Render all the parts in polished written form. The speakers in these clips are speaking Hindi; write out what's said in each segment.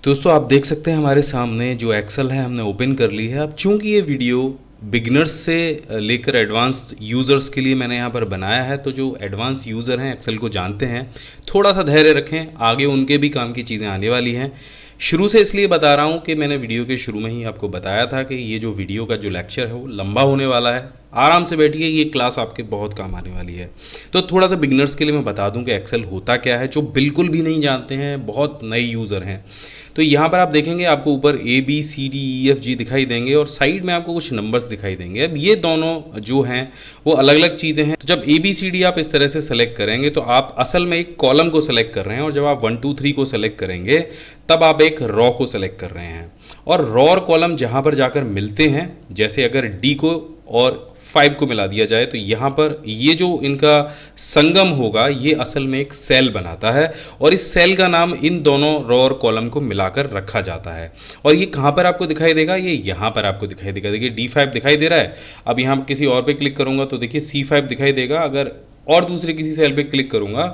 दोस्तों आप देख सकते हैं हमारे सामने जो एक्सेल है हमने ओपन कर ली है। अब चूंकि ये वीडियो बिगिनर्स से लेकर एडवांस यूज़र्स के लिए मैंने यहाँ पर बनाया है, तो जो एडवांस यूज़र हैं एक्सेल को जानते हैं, थोड़ा सा धैर्य रखें, आगे उनके भी काम की चीज़ें आने वाली हैं। शुरू से इसलिए बता रहा हूँ कि मैंने वीडियो के शुरू में ही आपको बताया था कि ये जो वीडियो का जो लेक्चर है वो लंबा होने वाला है। आराम से बैठिए, ये क्लास आपके बहुत काम आने वाली है। तो थोड़ा सा बिगिनर्स के लिए मैं बता दूं कि एक्सेल होता क्या है, जो बिल्कुल भी नहीं जानते हैं, बहुत नए यूज़र हैं। तो यहाँ पर आप देखेंगे आपको ऊपर ABCDEFG दिखाई देंगे और साइड में आपको कुछ नंबर्स दिखाई देंगे। अब ये दोनों जो हैं वो अलग अलग चीज़ें हैं। तो जब ABCD आप इस तरह से सेलेक्ट करेंगे तो आप असल में एक कॉलम को सेलेक्ट कर रहे हैं, और जब आप 1 2 3 को सेलेक्ट करेंगे तब आप एक रॉ को सेलेक्ट कर रहे हैं। और रॉ और कॉलम जहाँ पर जाकर मिलते हैं, जैसे अगर D को और 5 को मिला दिया जाए तो यहाँ पर ये जो इनका संगम होगा ये असल में एक सेल बनाता है, और इस सेल का नाम इन दोनों रो और कॉलम को मिलाकर रखा जाता है। और ये कहाँ पर आपको दिखाई देगा, ये यहाँ पर आपको दिखाई देगा। देखिए D5 दिखाई दे रहा है। अब यहाँ किसी और पे क्लिक करूँगा तो देखिए C5 दिखाई देगा। अगर और दूसरे किसी सेल पे क्लिक करूँगा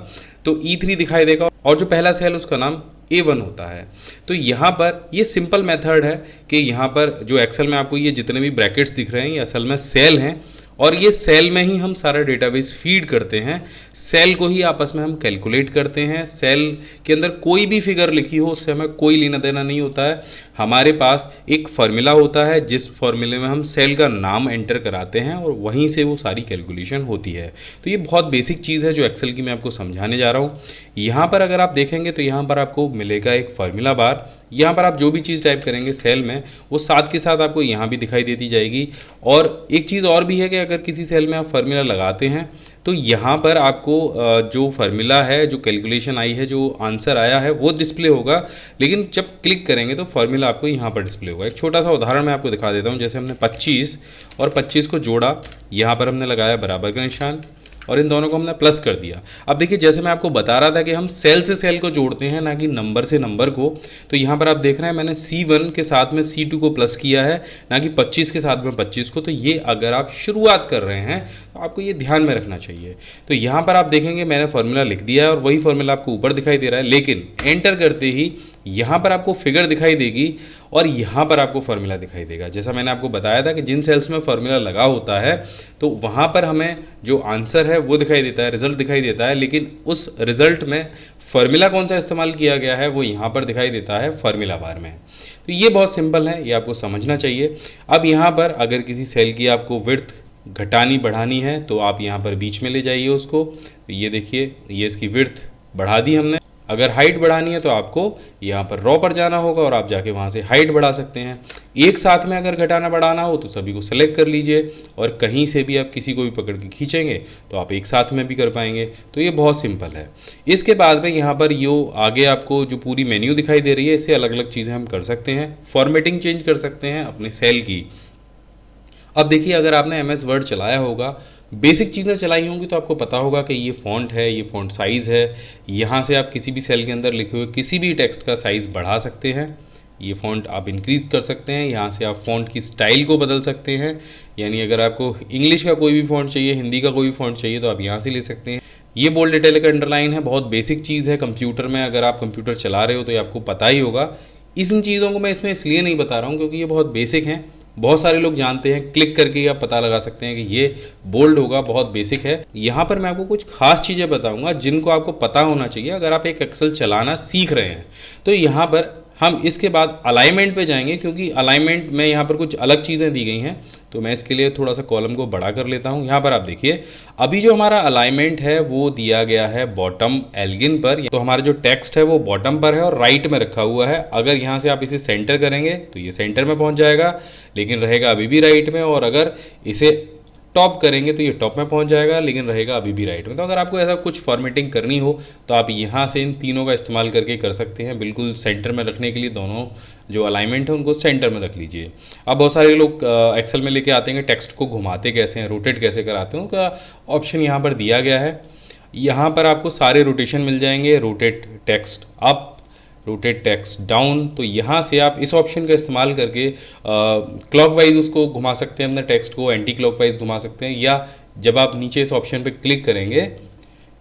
तो E3 दिखाई देगा, और जो पहला सेल उसका नाम A1 होता है। तो यहाँ पर ये सिंपल मेथड है कि यहाँ पर जो एक्सेल में आपको ये जितने भी ब्रैकेट्स दिख रहे हैं ये असल में सेल हैं, और ये सेल में ही हम सारा डेटाबेस फीड करते हैं। सेल को ही आपस में हम कैलकुलेट करते हैं। सेल के अंदर कोई भी फिगर लिखी हो उससे हमें कोई लेना देना नहीं होता है। हमारे पास एक फार्मूला होता है जिस फार्मूले में हम सेल का नाम एंटर कराते हैं और वहीं से वो सारी कैलकुलेशन होती है। तो ये बहुत बेसिक चीज़ है जो एक्सेल की मैं आपको समझाने जा रहा हूँ। यहाँ पर अगर आप देखेंगे तो यहाँ पर आपको मिलेगा एक फार्मूला बार। यहाँ पर आप जो भी चीज़ टाइप करेंगे सेल में वो साथ के साथ आपको यहाँ भी दिखाई देती जाएगी। और एक चीज़ और भी है कि अगर किसी सेल में आप फार्मूला लगाते हैं तो यहाँ पर आपको जो फार्मूला है, जो कैलकुलेशन आई है, जो आंसर आया है वो डिस्प्ले होगा, लेकिन जब क्लिक करेंगे तो फार्मूला आपको यहाँ पर डिस्प्ले होगा। एक छोटा सा उदाहरण मैं आपको दिखा देता हूँ। जैसे हमने 25 और 25 को जोड़ा, यहाँ पर हमने लगाया बराबर का निशान और इन दोनों को हमने प्लस कर दिया। अब देखिए जैसे मैं आपको बता रहा था कि हम सेल से सेल को जोड़ते हैं ना कि नंबर से नंबर को, तो यहाँ पर आप देख रहे हैं मैंने C1 के साथ में C2 को प्लस किया है, ना कि 25 के साथ में 25 को। तो ये अगर आप शुरुआत कर रहे हैं तो आपको ये ध्यान में रखना चाहिए। तो यहाँ पर आप देखेंगे मैंने फार्मूला लिख दिया है और वही फार्मूला आपको ऊपर दिखाई दे रहा है, लेकिन एंटर करते ही यहाँ पर आपको फिगर दिखाई देगी और यहाँ पर आपको फार्मूला दिखाई देगा। जैसा मैंने आपको बताया था कि जिन सेल्स में फार्मूला लगा होता है तो वहाँ पर हमें जो आंसर है वो दिखाई देता है, रिजल्ट दिखाई देता है, लेकिन उस रिजल्ट में फार्मूला कौन सा इस्तेमाल किया गया है वो यहाँ पर दिखाई देता है फार्मूला बार में। तो ये बहुत सिंपल है, ये आपको समझना चाहिए। अब यहाँ पर अगर किसी सेल की आपको विड्थ घटानी बढ़ानी है तो आप यहाँ पर बीच में ले जाइए उसको। तो ये देखिए ये इसकी विड्थ बढ़ा दी हमने। अगर हाइट बढ़ानी है तो आपको यहाँ पर रॉ पर जाना होगा और आप जाके वहाँ से हाइट बढ़ा सकते हैं। एक साथ में अगर घटाना बढ़ाना हो तो सभी को सेलेक्ट कर लीजिए, और कहीं से भी आप किसी को भी पकड़ के खींचेंगे तो आप एक साथ में भी कर पाएंगे। तो ये बहुत सिंपल है। इसके बाद में यहाँ पर यो आगे आपको जो पूरी मेन्यू दिखाई दे रही है, इससे अलग अलग चीज़ें हम कर सकते हैं। फॉर्मेटिंग चेंज कर सकते हैं अपने सेल की। अब देखिए अगर आपने MS वर्ड चलाया होगा, बेसिक चीज़ें चलाई होंगी तो आपको पता होगा कि ये फ़ॉन्ट है, ये फ़ॉन्ट साइज़ है। यहाँ से आप किसी भी सेल के अंदर लिखे हुए किसी भी टेक्स्ट का साइज़ बढ़ा सकते हैं। ये फ़ॉन्ट आप इंक्रीज़ कर सकते हैं। यहाँ से आप फ़ॉन्ट की स्टाइल को बदल सकते हैं, यानी अगर आपको इंग्लिश का कोई भी फ़ॉन्ट चाहिए, हिंदी का कोई भी फ़ॉन्ट चाहिए तो आप यहाँ से ले सकते हैं। ये बोल्ड इटैलिक अंडरलाइन है, बहुत बेसिक चीज़ है कंप्यूटर में। अगर आप कंप्यूटर चला रहे हो तो ये आपको पता ही होगा। इन चीज़ों को मैं इसमें इसलिए नहीं बता रहा हूँ क्योंकि ये बहुत बेसिक हैं, बहुत सारे लोग जानते हैं। क्लिक करके आप पता लगा सकते हैं कि ये बोल्ड होगा, बहुत बेसिक है। यहाँ पर मैं आपको कुछ खास चीज़ें बताऊंगा जिनको आपको पता होना चाहिए अगर आप एक एक्सेल चलाना सीख रहे हैं। तो यहाँ पर हम इसके बाद अलाइनमेंट पे जाएंगे, क्योंकि अलाइनमेंट में यहाँ पर कुछ अलग चीज़ें दी गई हैं। तो मैं इसके लिए थोड़ा सा कॉलम को बड़ा कर लेता हूँ। यहाँ पर आप देखिए अभी जो हमारा अलाइनमेंट है वो दिया गया है बॉटम एल्गिन पर। तो हमारा जो टेक्स्ट है वो बॉटम पर है और राइट में रखा हुआ है। अगर यहाँ से आप इसे सेंटर करेंगे तो ये सेंटर में पहुँच जाएगा, लेकिन रहेगा अभी भी राइट में। और अगर इसे टॉप करेंगे तो ये टॉप में पहुंच जाएगा, लेकिन रहेगा अभी भी राइट में। तो अगर आपको ऐसा कुछ फॉर्मेटिंग करनी हो तो आप यहाँ से इन तीनों का इस्तेमाल करके कर सकते हैं। बिल्कुल सेंटर में रखने के लिए दोनों जो अलाइनमेंट है उनको सेंटर में रख लीजिए। अब बहुत सारे लोग एक्सेल में लेके आते हैं टेक्स्ट को घुमाते कैसे हैं, रोटेट कैसे कराते हैं, उनका ऑप्शन यहाँ पर दिया गया है। यहाँ पर आपको सारे रोटेशन मिल जाएंगे, rotate text up, rotate text down. तो यहाँ से आप इस ऑप्शन का इस्तेमाल करके क्लॉकवाइज उसको घुमा सकते हैं अपने टेक्स्ट को, एंटी क्लॉकवाइज घुमा सकते हैं। या जब आप नीचे इस ऑप्शन पे क्लिक करेंगे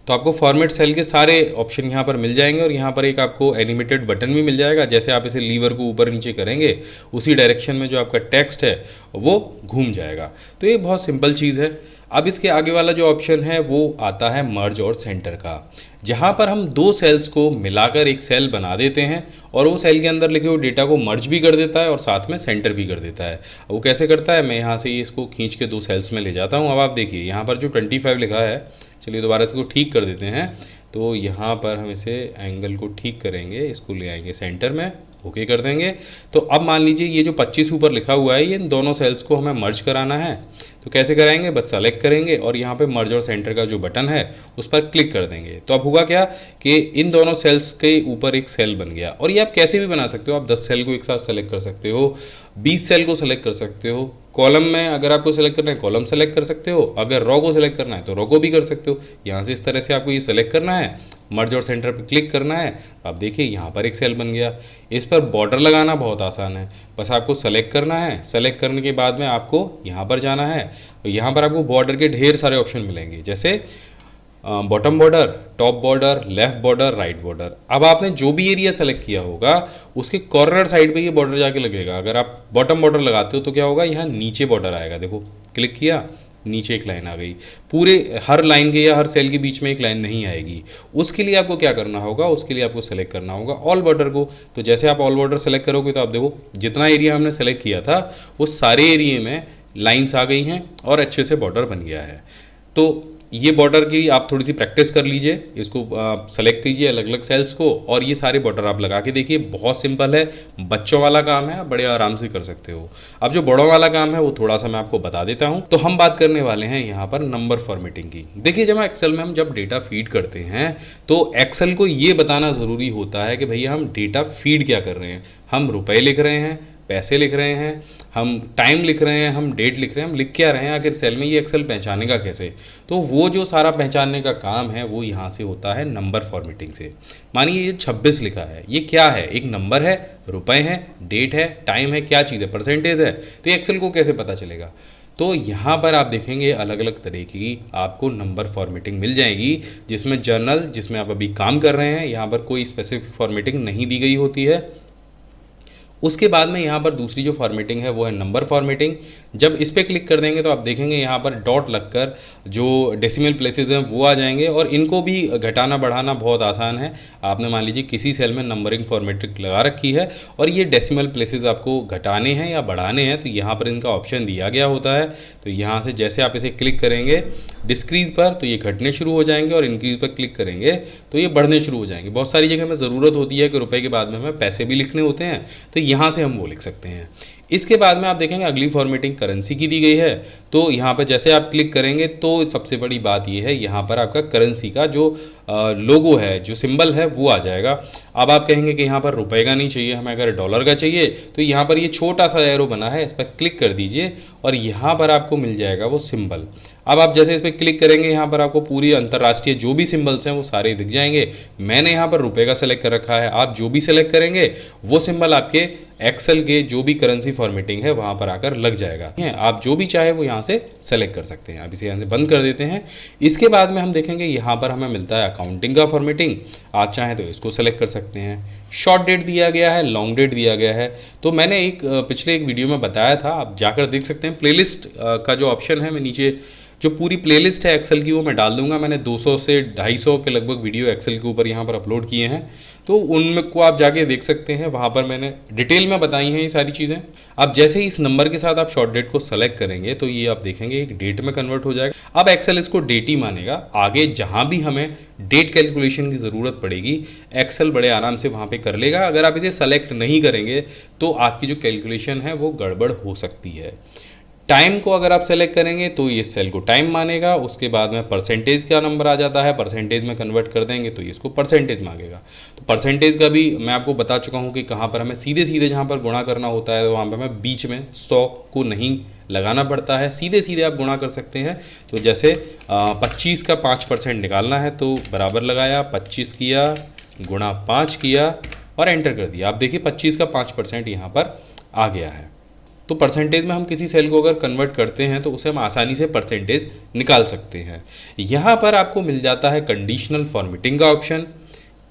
तो आपको फॉर्मेट सेल के सारे ऑप्शन यहाँ पर मिल जाएंगे और यहाँ पर एक आपको एनिमेटेड बटन भी मिल जाएगा। जैसे आप इसे लीवर को ऊपर नीचे करेंगे उसी डायरेक्शन में जो आपका टेक्स्ट है वो घूम जाएगा। तो ये बहुत सिंपल चीज़ है। अब इसके आगे वाला जो ऑप्शन है वो आता है मर्ज और सेंटर का, जहाँ पर हम दो सेल्स को मिलाकर एक सेल बना देते हैं और वो सेल के अंदर लिखे हुए डेटा को मर्ज भी कर देता है और साथ में सेंटर भी कर देता है। वो कैसे करता है, मैं यहाँ से इसको खींच के दो सेल्स में ले जाता हूँ। अब आप देखिए यहाँ पर जो 25 लिखा है, चलिए दोबारा इसको ठीक कर देते हैं। तो यहाँ पर हम इसे एंगल को ठीक करेंगे, इसको ले आएंगे सेंटर में, ओके कर देंगे। तो अब मान लीजिए ये जो 25 ऊपर लिखा हुआ है, ये इन दोनों सेल्स को हमें मर्ज कराना है। तो कैसे कराएंगे, बस सेलेक्ट करेंगे और यहाँ पे मर्ज और सेंटर का जो बटन है उस पर क्लिक कर देंगे। तो अब होगा क्या कि इन दोनों सेल्स के ऊपर एक सेल बन गया। और ये आप कैसे भी बना सकते हो, आप 10 सेल को एक साथ सेलेक्ट कर सकते हो, 20 सेल को सेलेक्ट कर सकते हो। कॉलम में अगर आपको सेलेक्ट करना है कॉलम सेलेक्ट कर सकते हो, अगर रो को सेलेक्ट करना है तो रो को भी कर सकते हो। यहाँ से इस तरह से आपको ये सेलेक्ट करना है, मर्ज और सेंटर पर क्लिक करना है। आप देखिए यहाँ पर एक सेल बन गया। इस पर बॉर्डर लगाना बहुत आसान है, बस आपको सेलेक्ट करना है। सेलेक्ट करने के बाद में आपको यहाँ पर जाना है, तो यहाँ पर आपको बॉर्डर के ढेर सारे ऑप्शन मिलेंगे, जैसे bottom border, top border, left border, right border. अब आपने जो भी एरिया सेलेक्ट किया होगा उसके कॉर्नर साइड पे ये बॉर्डर जाके लगेगा। अगर आप बॉटम बॉर्डर लगाते हो तो क्या होगा, यहाँ नीचे बॉर्डर आएगा। देखो क्लिक किया, नीचे एक लाइन आ गई। पूरे हर लाइन के या हर सेल के बीच में एक लाइन नहीं आएगी। उसके लिए आपको क्या करना होगा, उसके लिए आपको सेलेक्ट करना होगा ऑल बॉर्डर को। तो जैसे आप ऑल बॉर्डर सेलेक्ट करोगे तो आप देखो जितना एरिया हमने सेलेक्ट किया था वो सारे एरिया में लाइन्स आ गई हैं और अच्छे से बॉर्डर बन गया है। तो ये बॉर्डर की आप थोड़ी सी प्रैक्टिस कर लीजिए, इसको सेलेक्ट कीजिए अलग अलग सेल्स को और ये सारे बॉर्डर आप लगा के देखिए। बहुत सिंपल है, बच्चों वाला काम है, आप बड़े आराम से कर सकते हो। अब जो बड़ों वाला काम है वो थोड़ा सा मैं आपको बता देता हूँ। तो हम बात करने वाले हैं यहाँ पर नंबर फॉर्मेटिंग की। देखिए जब एक्सेल में हम जब डेटा फीड करते हैं तो एक्सेल को ये बताना ज़रूरी होता है कि भैया हम डेटा फीड क्या कर रहे हैं। हम रुपए लिख रहे हैं, पैसे लिख रहे हैं, हम टाइम लिख रहे हैं, हम डेट लिख रहे हैं, हम लिख क्या रहे हैं, आखिर सेल में ये एक्सेल पहचानेगा कैसे। तो वो जो सारा पहचानने का काम है वो यहाँ से होता है नंबर फॉर्मेटिंग से। मानिए ये 26 लिखा है, ये क्या है, एक नंबर है, रुपए है, डेट है, टाइम है, क्या चीज़ है, परसेंटेज है। तो ये एक्सेल को कैसे पता चलेगा। तो यहाँ पर आप देखेंगे अलग अलग तरह की आपको नंबर फॉर्मेटिंग मिल जाएगी, जिसमें जर्नल, जिसमें आप अभी काम कर रहे हैं, यहाँ पर कोई स्पेसिफिक फॉर्मेटिंग नहीं दी गई होती है। उसके बाद में यहाँ पर दूसरी जो फॉर्मेटिंग है वो है नंबर फॉर्मेटिंग। जब इस पर क्लिक कर देंगे तो आप देखेंगे यहाँ पर डॉट लगकर जो डेसिमल प्लेसेस हैं वो आ जाएंगे और इनको भी घटाना बढ़ाना बहुत आसान है। आपने मान लीजिए किसी सेल में नंबरिंग फॉर्मेटिंग लगा रखी है और ये डेसिमल प्लेसेस आपको घटाने हैं या बढ़ाने हैं, तो यहाँ पर इनका ऑप्शन दिया गया होता है। तो यहाँ से जैसे आप इसे क्लिक करेंगे डिस्क्रीज पर तो ये घटने शुरू हो जाएंगे और इंक्रीज पर क्लिक करेंगे तो ये बढ़ने शुरू हो जाएंगे। बहुत सारी जगह में ज़रूरत होती है कि रुपए के बाद में हमें पैसे भी लिखने होते हैं, तो यहाँ से हम वो लिख सकते हैं। इसके बाद में आप देखेंगे अगली फॉर्मेटिंग करेंसी की दी गई है। तो यहाँ पर जैसे आप क्लिक करेंगे तो सबसे बड़ी बात ये है, यहाँ पर आपका करेंसी का जो लोगो है, जो सिंबल है वो आ जाएगा। अब आप कहेंगे कि यहाँ पर रुपए का नहीं चाहिए, हमें अगर डॉलर का चाहिए, तो यहाँ पर ये छोटा सा एरो बना है, इस पर क्लिक कर दीजिए और यहाँ पर आपको मिल जाएगा वो सिंबल। अब आप जैसे इस पर क्लिक करेंगे यहाँ पर आपको पूरी अंतर्राष्ट्रीय जो भी सिंबल्स हैं वो सारे दिख जाएंगे। मैंने यहाँ पर रुपए का सेलेक्ट कर रखा है, आप जो भी सेलेक्ट करेंगे वो सिंबल आपके एक्सेल के जो भी करेंसी फॉर्मेटिंग है वहाँ पर आकर लग जाएगा। आप जो भी चाहे वो यहाँ से सेलेक्ट कर सकते हैं। आप इसे यहाँ से बंद कर देते हैं। इसके बाद में हम देखेंगे यहाँ पर हमें मिलता है अकाउंटिंग का फॉर्मेटिंग। आप चाहें तो इसको सेलेक्ट कर सकते हैं। शॉर्ट डेट दिया गया है, लॉन्ग डेट दिया गया है। तो मैंने पिछले एक वीडियो में बताया था, आप जाकर देख सकते हैं। प्लेलिस्ट का जो ऑप्शन है, मैं नीचे जो पूरी प्लेलिस्ट है एक्सेल की वो मैं डाल दूंगा। मैंने 200 से 250 के लगभग वीडियो एक्सेल के ऊपर यहाँ पर अपलोड किए हैं, तो उनमें को आप जाके देख सकते हैं। वहाँ पर मैंने डिटेल में बताई हैं ये सारी चीज़ें। अब जैसे ही इस नंबर के साथ आप शॉर्ट डेट को सेलेक्ट करेंगे तो ये आप देखेंगे एक डेट में कन्वर्ट हो जाएगा। अब एक्सेल इसको डेट ही मानेगा। आगे जहाँ भी हमें डेट कैलकुलेशन की ज़रूरत पड़ेगी एक्सेल बड़े आराम से वहाँ पर कर लेगा। अगर आप इसे सेलेक्ट नहीं करेंगे तो आपकी जो कैलकुलेशन है वो गड़बड़ हो सकती है। टाइम को अगर आप सेलेक्ट करेंगे तो ये सेल को टाइम मानेगा। उसके बाद में परसेंटेज का नंबर आ जाता है, परसेंटेज में कन्वर्ट कर देंगे तो ये इसको परसेंटेज मांगेगा। तो परसेंटेज का भी मैं आपको बता चुका हूँ कि कहाँ पर हमें सीधे सीधे जहाँ पर गुणा करना होता है तो वहाँ पर हमें बीच में 100 को नहीं लगाना पड़ता है, सीधे सीधे आप गुणा कर सकते हैं। तो जैसे 25 का 5% निकालना है तो बराबर लगाया, 25 किया गुणा 5 किया और एंटर कर दिया। आप देखिए 25 का 5% यहाँ पर आ गया है। तो परसेंटेज में हम किसी सेल को अगर कन्वर्ट करते हैं तो उसे हम आसानी से परसेंटेज निकाल सकते हैं। यहाँ पर आपको मिल जाता है कंडीशनल फॉर्मेटिंग का ऑप्शन।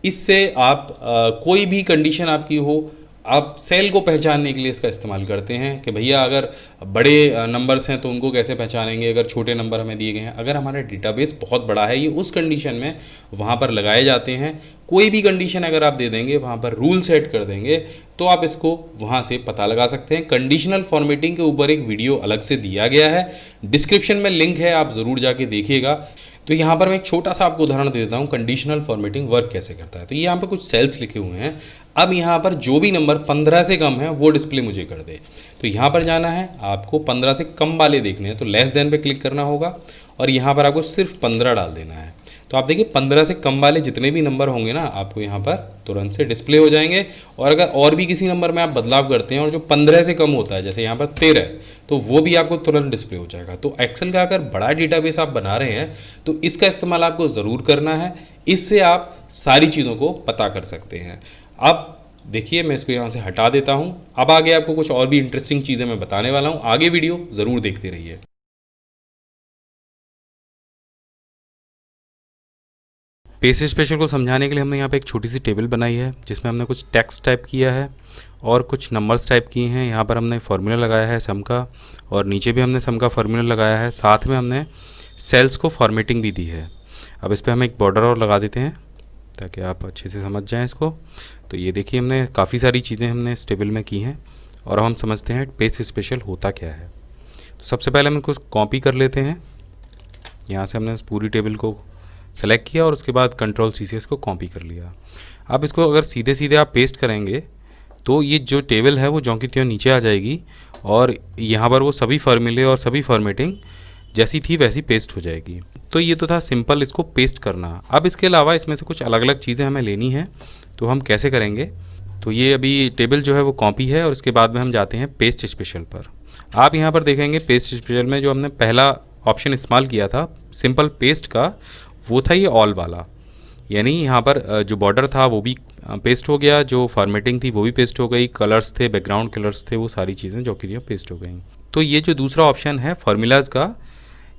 इससे आप कोई भी कंडीशन आपकी हो, आप सेल को पहचानने के लिए इसका इस्तेमाल करते हैं कि भैया अगर बड़े नंबर्स हैं तो उनको कैसे पहचानेंगे, अगर छोटे नंबर हमें दिए गए हैं, अगर हमारा डेटाबेस बहुत बड़ा है, ये उस कंडीशन में वहाँ पर लगाए जाते हैं। कोई भी कंडीशन अगर आप दे देंगे, वहाँ पर रूल सेट कर देंगे, तो आप इसको वहाँ से पता लगा सकते हैं। कंडीशनल फॉर्मेटिंग के ऊपर एक वीडियो अलग से दिया गया है, डिस्क्रिप्शन में लिंक है, आप ज़रूर जाके देखिएगा। तो यहाँ पर मैं एक छोटा सा आपको उदाहरण दे देता हूँ कंडीशनल फॉर्मेटिंग वर्क कैसे करता है। तो यहाँ पर कुछ सेल्स लिखे हुए हैं। अब यहाँ पर जो भी नंबर 15 से कम है वो डिस्प्ले मुझे कर दे। तो यहाँ पर जाना है, आपको 15 से कम वाले देखने हैं, तो लेस देन पे क्लिक करना होगा और यहाँ पर आपको सिर्फ 15 डाल देना है। तो आप देखिए 15 से कम वाले जितने भी नंबर होंगे ना, आपको यहाँ पर तुरंत से डिस्प्ले हो जाएंगे। और अगर और भी किसी नंबर में आप बदलाव करते हैं और जो 15 से कम होता है, जैसे यहाँ पर 13, तो वो भी आपको तुरंत डिस्प्ले हो जाएगा। तो एक्सेल का अगर बड़ा डेटाबेस आप बना रहे हैं तो इसका इस्तेमाल आपको ज़रूर करना है। इससे आप सारी चीज़ों को पता कर सकते हैं। अब देखिए मैं इसको यहाँ से हटा देता हूँ। अब आगे आपको कुछ और भी इंटरेस्टिंग चीज़ें मैं बताने वाला हूँ, आगे वीडियो ज़रूर देखते रहिए। पेज स्पेशल को समझाने के लिए हमने यहाँ पे एक छोटी सी टेबल बनाई है जिसमें हमने कुछ टेक्स्ट टाइप किया है और कुछ नंबर्स टाइप किए हैं। यहाँ पर हमने फार्मूला लगाया है सम का, और नीचे भी हमने सम का फार्मूला लगाया है। साथ में हमने सेल्स को फॉर्मेटिंग भी दी है। अब इस पर हम एक बॉर्डर और लगा देते हैं ताकि आप अच्छे से समझ जाएँ इसको। तो ये देखिए हमने काफ़ी सारी चीज़ें हमने इस टेबल में की हैं और अब हम समझते हैं पेज स्पेशल होता क्या है। तो सबसे पहले हम इसको कॉपी कर लेते हैं। यहाँ से हमने पूरी टेबल को सेलेक्ट किया और उसके बाद कंट्रोल सी से इसको कॉपी कर लिया। अब इसको अगर सीधे सीधे आप पेस्ट करेंगे तो ये जो टेबल है वो ज्यों की त्यों नीचे आ जाएगी और यहाँ पर वो सभी फार्मूले और सभी फॉर्मेटिंग जैसी थी वैसी पेस्ट हो जाएगी। तो ये तो था सिंपल इसको पेस्ट करना। अब इसके अलावा इसमें से कुछ अलग अलग चीज़ें हमें लेनी हैं, तो हम कैसे करेंगे। तो ये अभी टेबल जो है वो कॉपी है और इसके बाद में हम जाते हैं पेस्ट स्पेशल पर। आप यहाँ पर देखेंगे पेस्ट स्पेशल में जो हमने पहला ऑप्शन इस्तेमाल किया था सिंपल पेस्ट का, वो था ये ऑल वाला। यानी यहाँ पर जो बॉर्डर था वो भी पेस्ट हो गया, जो फॉर्मेटिंग थी वो भी पेस्ट हो गई, कलर्स थे, बैकग्राउंड कलर्स थे, वो सारी चीज़ें जो कि पेस्ट हो गई। तो ये जो दूसरा ऑप्शन है फार्मूलाज का,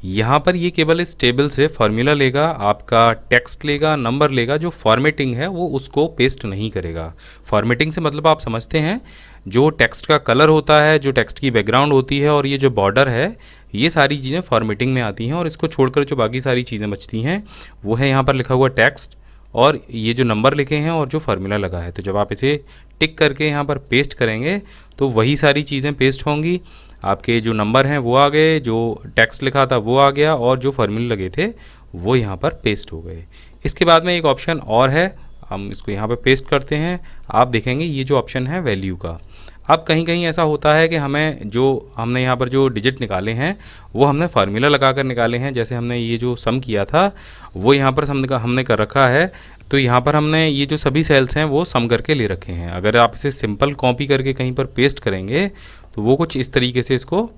यहाँ पर ये केवल इस टेबल से फार्मूला लेगा, आपका टेक्स्ट लेगा, नंबर लेगा, जो फॉर्मेटिंग है वो उसको पेस्ट नहीं करेगा। फॉर्मेटिंग से मतलब आप समझते हैं जो टेक्स्ट का कलर होता है, जो टेक्स्ट की बैकग्राउंड होती है और ये जो बॉर्डर है, ये सारी चीज़ें फॉर्मेटिंग में आती हैं। और इसको छोड़कर जो बाकी सारी चीज़ें बचती हैं वो है यहाँ पर लिखा हुआ टेक्स्ट और ये जो नंबर लिखे हैं और जो फार्मूला लगा है। तो जब आप इसे टिक करके यहाँ पर पेस्ट करेंगे तो वही सारी चीज़ें पेस्ट होंगी। आपके जो नंबर हैं वो आ गए, जो टेक्स्ट लिखा था वो आ गया और जो फार्मूले लगे थे वो यहाँ पर पेस्ट हो गए। इसके बाद में एक ऑप्शन और है, हम इसको यहाँ पर पेस्ट करते हैं। आप देखेंगे ये जो ऑप्शन है वैल्यू का। अब कहीं कहीं ऐसा होता है कि हमें जो हमने यहाँ पर जो डिजिट निकाले हैं वो हमने फार्मूला लगा कर निकाले हैं। जैसे हमने ये जो सम किया था वो यहाँ पर सम हमने कर रखा है, तो यहाँ पर हमने ये जो सभी सेल्स हैं वो सम करके ले रखे हैं। अगर आप इसे सिंपल कॉपी करके कहीं पर पेस्ट करेंगे तो वो कुछ इस तरीके से इसको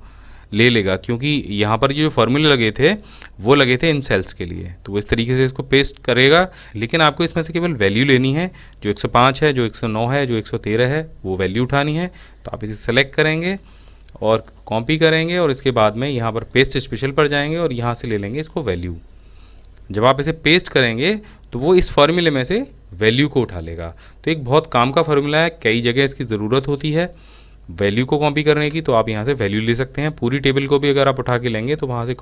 ले लेगा, क्योंकि यहाँ पर ये जो फार्मूले लगे थे वो लगे थे इन सेल्स के लिए, तो वो इस तरीके से इसको पेस्ट करेगा। लेकिन आपको इसमें से केवल वैल्यू लेनी है, जो 105 है, जो 109 है, जो 113 है, वो वैल्यू उठानी है। तो आप इसे सेलेक्ट करेंगे और कॉपी करेंगे और इसके बाद में यहाँ पर पेस्ट स्पेशल पर जाएंगे और यहाँ से ले लेंगे इसको वैल्यू। जब आप इसे पेस्ट करेंगे तो वो इस फार्मूले में से वैल्यू को उठा लेगा। तो एक बहुत काम का फार्मूला है, कई जगह इसकी ज़रूरत होती है वैल्यू को कॉपी करने की, तो आप यहाँ से वैल्यू ले सकते हैं। पूरी टेबल को भी अगर आप उठा के लेंगे तो वहाँ से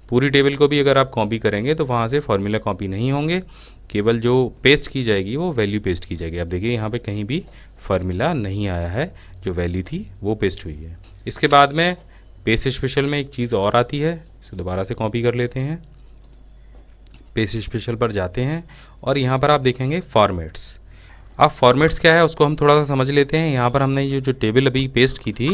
पूरी टेबल को भी अगर आप कॉपी करेंगे तो वहाँ से फार्मूला कॉपी नहीं होंगे, केवल जो पेस्ट की जाएगी वो वैल्यू पेस्ट की जाएगी। अब देखिए यहाँ पे कहीं भी फार्मूला नहीं आया है, जो वैल्यू थी वो पेस्ट हुई है। इसके बाद में पेस्ट स्पेशल में एक चीज़ और आती है, इसे दोबारा से कॉपी कर लेते हैं। पेस्ट स्पेशल पर जाते हैं और यहाँ पर आप देखेंगे फॉर्मेट्स। अब फॉर्मेट्स क्या है उसको हम थोड़ा सा समझ लेते हैं। यहाँ पर हमने ये जो टेबल अभी पेस्ट की थी,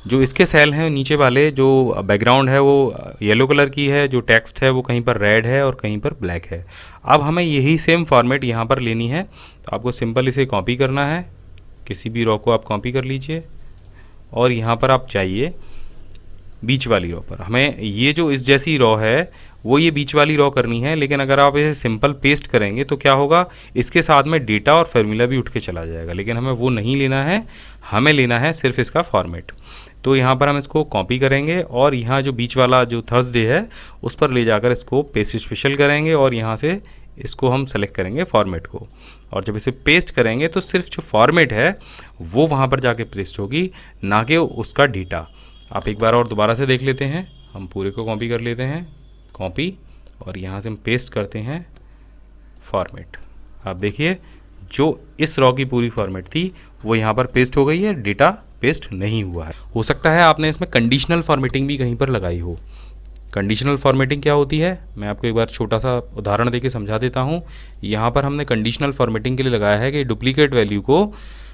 जो इसके सेल हैं नीचे वाले, जो बैकग्राउंड है वो येलो कलर की है, जो टेक्स्ट है वो कहीं पर रेड है और कहीं पर ब्लैक है। अब हमें यही सेम फॉर्मेट यहाँ पर लेनी है, तो आपको सिंपल इसे कॉपी करना है। किसी भी रो को आप कॉपी कर लीजिए और यहाँ पर आप चाहिए बीच वाली रो पर। हमें ये जो इस जैसी रो है वो ये बीच वाली रो करनी है, लेकिन अगर आप इसे सिंपल पेस्ट करेंगे तो क्या होगा, इसके साथ में डेटा और फार्मूला भी उठ के चला जाएगा, लेकिन हमें वो नहीं लेना है, हमें लेना है सिर्फ इसका फॉर्मेट। तो यहाँ पर हम इसको कॉपी करेंगे और यहाँ जो बीच वाला जो थर्सडे है उस पर ले जाकर इसको पेस्ट स्पेशल करेंगे और यहाँ से इसको हम सेलेक्ट करेंगे फॉर्मेट को, और जब इसे पेस्ट करेंगे तो सिर्फ जो फॉर्मेट है वो वहाँ पर जाके पेस्ट होगी, ना कि उसका डेटा। आप एक बार और दोबारा से देख लेते हैं, हम पूरे को कॉपी कर लेते हैं, कॉपी, और यहाँ से हम पेस्ट करते हैं फॉर्मेट। आप देखिए जो इस रॉ की पूरी फॉर्मेट थी वो यहाँ पर पेस्ट हो गई है, डेटा पेस्ट नहीं हुआ है। हो सकता है आपने इसमें कंडीशनल फॉर्मेटिंग भी कहीं पर लगाई हो। कंडीशनल फॉर्मेटिंग क्या होती है, मैं आपको एक बार छोटा सा उदाहरण देके समझा देता हूँ। यहाँ पर हमने कंडीशनल फॉर्मेटिंग के लिए लगाया है कि डुप्लीकेट वैल्यू को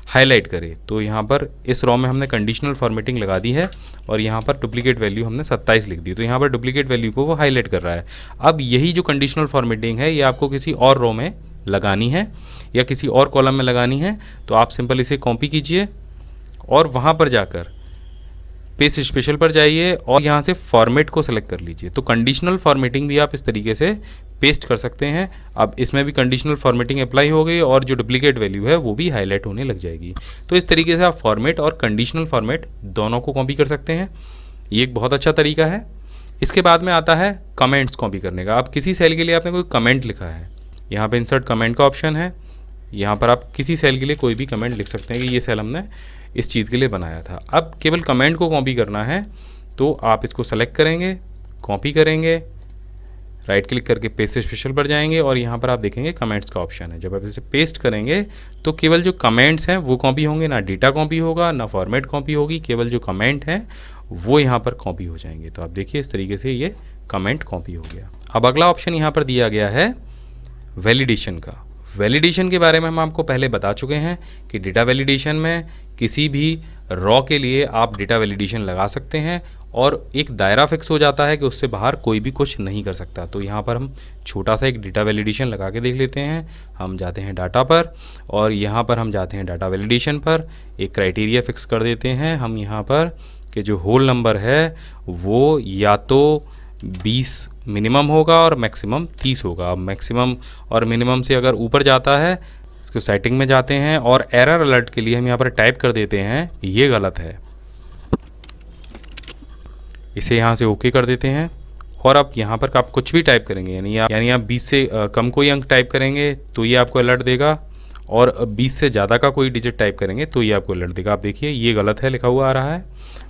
हाईलाइट करे, तो यहाँ पर इस रॉ में हमने कंडीशनल फॉर्मेटिंग लगा दी है और यहाँ पर डुप्लीकेट वैल्यू हमने 27 लिख दी, तो यहाँ पर डुप्लीकेट वैल्यू को वो हाईलाइट कर रहा है। अब यही जो कंडीशनल फॉर्मेटिंग है ये आपको किसी और रॉ में लगानी है या किसी और कॉलम में लगानी है, तो आप सिंपल इसे कॉपी कीजिए और वहाँ पर जाकर पेस्ट स्पेशल पर जाइए और यहाँ से फॉर्मेट को सेलेक्ट कर लीजिए। तो कंडीशनल फॉर्मेटिंग भी आप इस तरीके से पेस्ट कर सकते हैं। अब इसमें भी कंडीशनल फॉर्मेटिंग अप्लाई हो गई और जो डुप्लीकेट वैल्यू है वो भी हाईलाइट होने लग जाएगी। तो इस तरीके से आप फॉर्मेट और कंडीशनल फॉर्मेट दोनों को कॉपी कर सकते हैं। ये एक बहुत अच्छा तरीका है। इसके बाद में आता है कमेंट्स कॉपी करने का। आप किसी सेल के लिए आपने कोई कमेंट लिखा है, यहाँ पर इंसर्ट कमेंट का ऑप्शन है, यहाँ पर आप किसी सेल के लिए कोई भी कमेंट लिख सकते हैं कि ये सेल हमने इस चीज़ के लिए बनाया था। अब केवल कमेंट को कॉपी करना है, तो आप इसको सेलेक्ट करेंगे, कॉपी करेंगे, राइट क्लिक करके पेस्ट स्पेशल पर जाएंगे और यहाँ पर आप देखेंगे कमेंट्स का ऑप्शन है। जब आप इसे पेस्ट करेंगे तो केवल जो कमेंट्स हैं वो कॉपी होंगे, ना डेटा कॉपी होगा, ना फॉर्मेट कॉपी होगी, केवल जो कमेंट हैं वो यहाँ पर कॉपी हो जाएंगे। तो आप देखिए इस तरीके से ये कमेंट कॉपी हो गया। अब अगला ऑप्शन यहाँ पर दिया गया है वैलिडेशन का। वैलिडेशन के बारे में हम आपको पहले बता चुके हैं कि डेटा वैलिडेशन में किसी भी रॉ के लिए आप डेटा वैलिडेशन लगा सकते हैं और एक दायरा फिक्स हो जाता है कि उससे बाहर कोई भी कुछ नहीं कर सकता। तो यहाँ पर हम छोटा सा एक डेटा वैलिडेशन लगा के देख लेते हैं। हम जाते हैं डाटा पर और यहाँ पर हम जाते हैं डाटा वैलिडेशन पर, एक क्राइटेरिया फिक्स कर देते हैं हम यहाँ पर कि जो होल नंबर है वो या तो 20 मिनिमम होगा और मैक्सिमम 30 होगा। मैक्सिमम और मिनिमम से अगर ऊपर जाता है, इसको सेटिंग में जाते हैं और एरर अलर्ट के लिए हम यहाँ पर टाइप कर देते हैं ये गलत है, इसे यहाँ से ओके कर देते हैं। और अब यहाँ पर आप कुछ भी टाइप करेंगे, यानी आप 20 से कम कोई अंक टाइप करेंगे तो ये आपको अलर्ट देगा, और 20 से ज़्यादा का कोई डिजिट टाइप करेंगे तो ये आपको अलर्ट देगा। आप देखिए ये गलत है लिखा हुआ आ रहा है,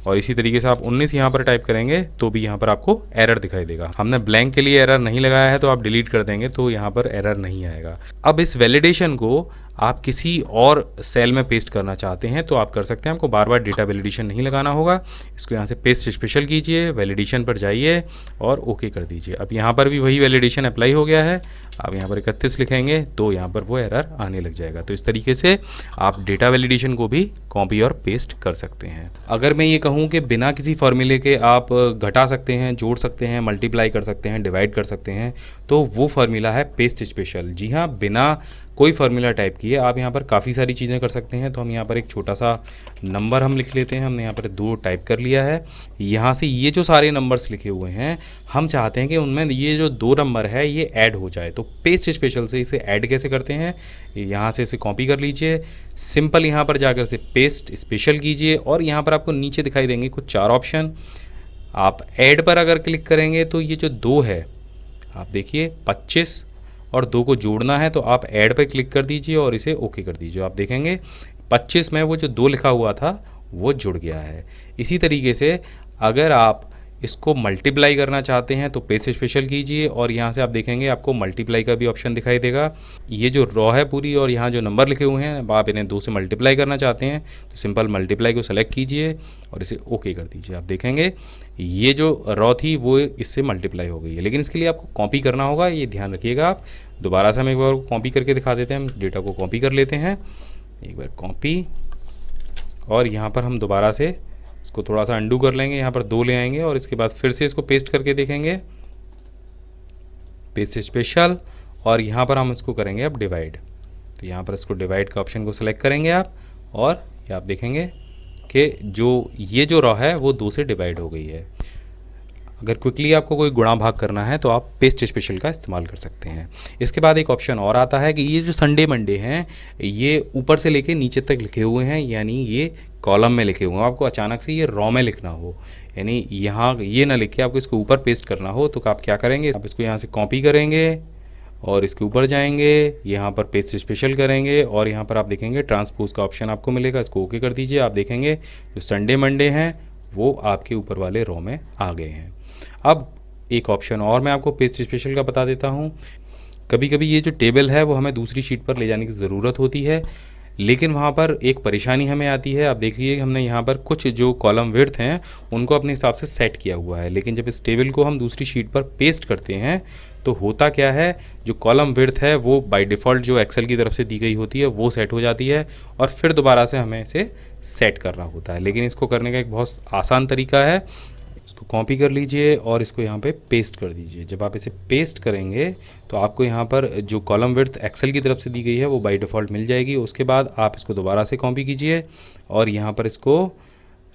और इसी तरीके से आप 19 यहाँ पर टाइप करेंगे तो भी यहाँ पर आपको एरर दिखाई देगा। हमने ब्लैंक के लिए एरर नहीं लगाया है तो आप डिलीट कर देंगे तो यहाँ पर एरर नहीं आएगा। अब इस वैलिडेशन को आप किसी और सेल में पेस्ट करना चाहते हैं तो आप कर सकते हैं, आपको बार बार डेटा वैलिडेशन नहीं लगाना होगा। इसको यहाँ से पेस्ट स्पेशल कीजिए, वैलिडेशन पर जाइए और ओके कर दीजिए। अब यहाँ पर भी वही वैलिडेशन अप्लाई हो गया है। आप यहाँ पर 31 लिखेंगे तो यहाँ पर वो एरर आने लग जाएगा। तो इस तरीके से आप डेटा वैलिडेशन को भी कॉपी और पेस्ट कर सकते हैं। अगर मैं ये कहूँ कि बिना किसी फॉर्मूले के आप घटा सकते हैं, जोड़ सकते हैं, मल्टीप्लाई कर सकते हैं, डिवाइड कर सकते हैं, तो वो फार्मूला है पेस्ट स्पेशल। जी हाँ, बिना कोई फार्मूला टाइप किए आप यहाँ पर काफ़ी सारी चीज़ें कर सकते हैं। तो हम यहाँ पर एक छोटा सा नंबर हम लिख लेते हैं। हमने यहाँ पर 2 टाइप कर लिया है। यहाँ से ये जो सारे नंबर्स लिखे हुए हैं हम चाहते हैं कि उनमें ये जो 2 नंबर है ये ऐड हो जाए। तो पेस्ट स्पेशल से इसे ऐड कैसे करते हैं, यहाँ से इसे कॉपी कर लीजिए, सिंपल यहाँ पर जाकर से पेस्ट स्पेशल कीजिए और यहाँ पर आपको नीचे दिखाई देंगे कुछ 4 ऑप्शन। आप ऐड पर अगर क्लिक करेंगे तो ये जो 2 है, आप देखिए 25 और 2 को जोड़ना है तो आप ऐड पर क्लिक कर दीजिए और इसे ओके कर दीजिए। आप देखेंगे 25 में वो जो 2 लिखा हुआ था वो जुड़ गया है। इसी तरीके से अगर आप इसको मल्टीप्लाई करना चाहते हैं तो पेस्ट स्पेशल कीजिए और यहाँ से आप देखेंगे आपको मल्टीप्लाई का भी ऑप्शन दिखाई देगा। ये जो रॉ है पूरी और यहाँ जो नंबर लिखे हुए हैं आप इन्हें 2 से मल्टीप्लाई करना चाहते हैं तो सिंपल मल्टीप्लाई को सेलेक्ट कीजिए और इसे ओके कर दीजिए। आप देखेंगे ये जो रॉ थी वो इससे मल्टीप्लाई हो गई है, लेकिन इसके लिए आपको कॉपी करना होगा, ये ध्यान रखिएगा आप। दोबारा से हम एक बार कॉपी करके दिखा देते हैं। हम इस डेटा को कॉपी कर लेते हैं, एक बार कॉपी, और यहाँ पर हम दोबारा से इसको थोड़ा सा अंडू कर लेंगे, यहाँ पर 2 ले आएंगे और इसके बाद फिर से इसको पेस्ट करके देखेंगे, पेस्ट स्पेशल, और यहाँ पर हम इसको करेंगे अब डिवाइड। तो यहाँ पर इसको डिवाइड का ऑप्शन को सेलेक्ट करेंगे आप और ये आप देखेंगे कि जो ये जो रॉ है वो 2 से डिवाइड हो गई है। अगर क्विकली आपको कोई गुणा भाग करना है तो आप पेस्ट स्पेशल का इस्तेमाल कर सकते हैं। इसके बाद एक ऑप्शन और आता है कि ये जो संडे मंडे हैं ये ऊपर से लेके नीचे तक लिखे हुए हैं, यानी ये कॉलम में लिखे हुए हैं। आपको अचानक से ये रो में लिखना हो, यानी यहाँ ये ना लिख के आपको इसको ऊपर पेस्ट करना हो, तो आप क्या करेंगे, आप इसको यहाँ से कॉपी करेंगे और इसके ऊपर जाएंगे, यहाँ पर पेस्ट स्पेशल करेंगे और यहाँ पर आप देखेंगे ट्रांसपोज का ऑप्शन आपको मिलेगा, इसको ओके कर दीजिए। आप देखेंगे जो संडे मंडे हैं वो आपके ऊपर वाले रो में आ गए हैं। अब एक ऑप्शन और मैं आपको पेस्ट स्पेशल का बता देता हूँ। कभी कभी ये जो टेबल है वो हमें दूसरी शीट पर ले जाने की ज़रूरत होती है, लेकिन वहाँ पर एक परेशानी हमें आती है। आप देखिए हमने यहाँ पर कुछ जो कॉलम विड्थ हैं उनको अपने हिसाब से सेट किया हुआ है, लेकिन जब इस टेबल को हम दूसरी शीट पर पेस्ट करते हैं तो होता क्या है, जो कॉलम विड्थ है वो बाय डिफ़ॉल्ट जो एक्सेल की तरफ से दी गई होती है वो सेट हो जाती है और फिर दोबारा से हमें इसे सेट करना होता है। लेकिन इसको करने का एक बहुत आसान तरीका है। इसको कॉपी कर लीजिए और इसको यहाँ पे पेस्ट कर दीजिए। जब आप इसे पेस्ट करेंगे तो आपको यहाँ पर जो कॉलम विड्थ एक्सेल की तरफ से दी गई है वो बाय डिफ़ॉल्ट मिल जाएगी। उसके बाद आप इसको दोबारा से कॉपी कीजिए और यहाँ पर इसको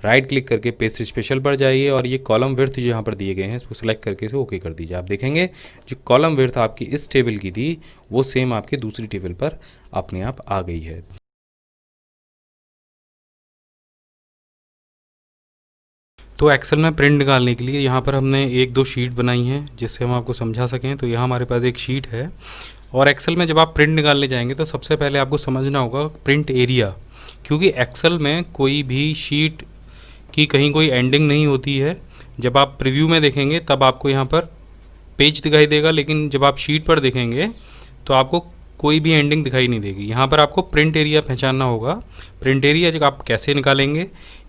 राइट क्लिक करके पेस्ट स्पेशल पर जाइए और ये कॉलम विड्थ जो यहाँ पर दिए गए हैं इसको सेलेक्ट करके इसे ओके कर दीजिए। आप देखेंगे जो कॉलम विड्थ आपकी इस टेबल की थी वो सेम आपकी दूसरी टेबल पर अपने आप आ गई है। तो एक्सेल में प्रिंट निकालने के लिए यहाँ पर हमने एक दो शीट बनाई हैं जिससे हम आपको समझा सकें। तो यहाँ हमारे पास एक शीट है और एक्सेल में जब आप प्रिंट निकालने जाएंगे तो सबसे पहले आपको समझना होगा प्रिंट एरिया, क्योंकि एक्सेल में कोई भी शीट की कहीं कोई एंडिंग नहीं होती है। जब आप प्रीव्यू में देखेंगे तब आपको यहाँ पर पेज दिखाई देगा, लेकिन जब आप शीट पर देखेंगे तो आपको कोई भी एंडिंग दिखाई नहीं देगी। यहाँ पर आपको प्रिंट एरिया पहचानना होगा। प्रिंट एरिया जब आप कैसे निकालेंगे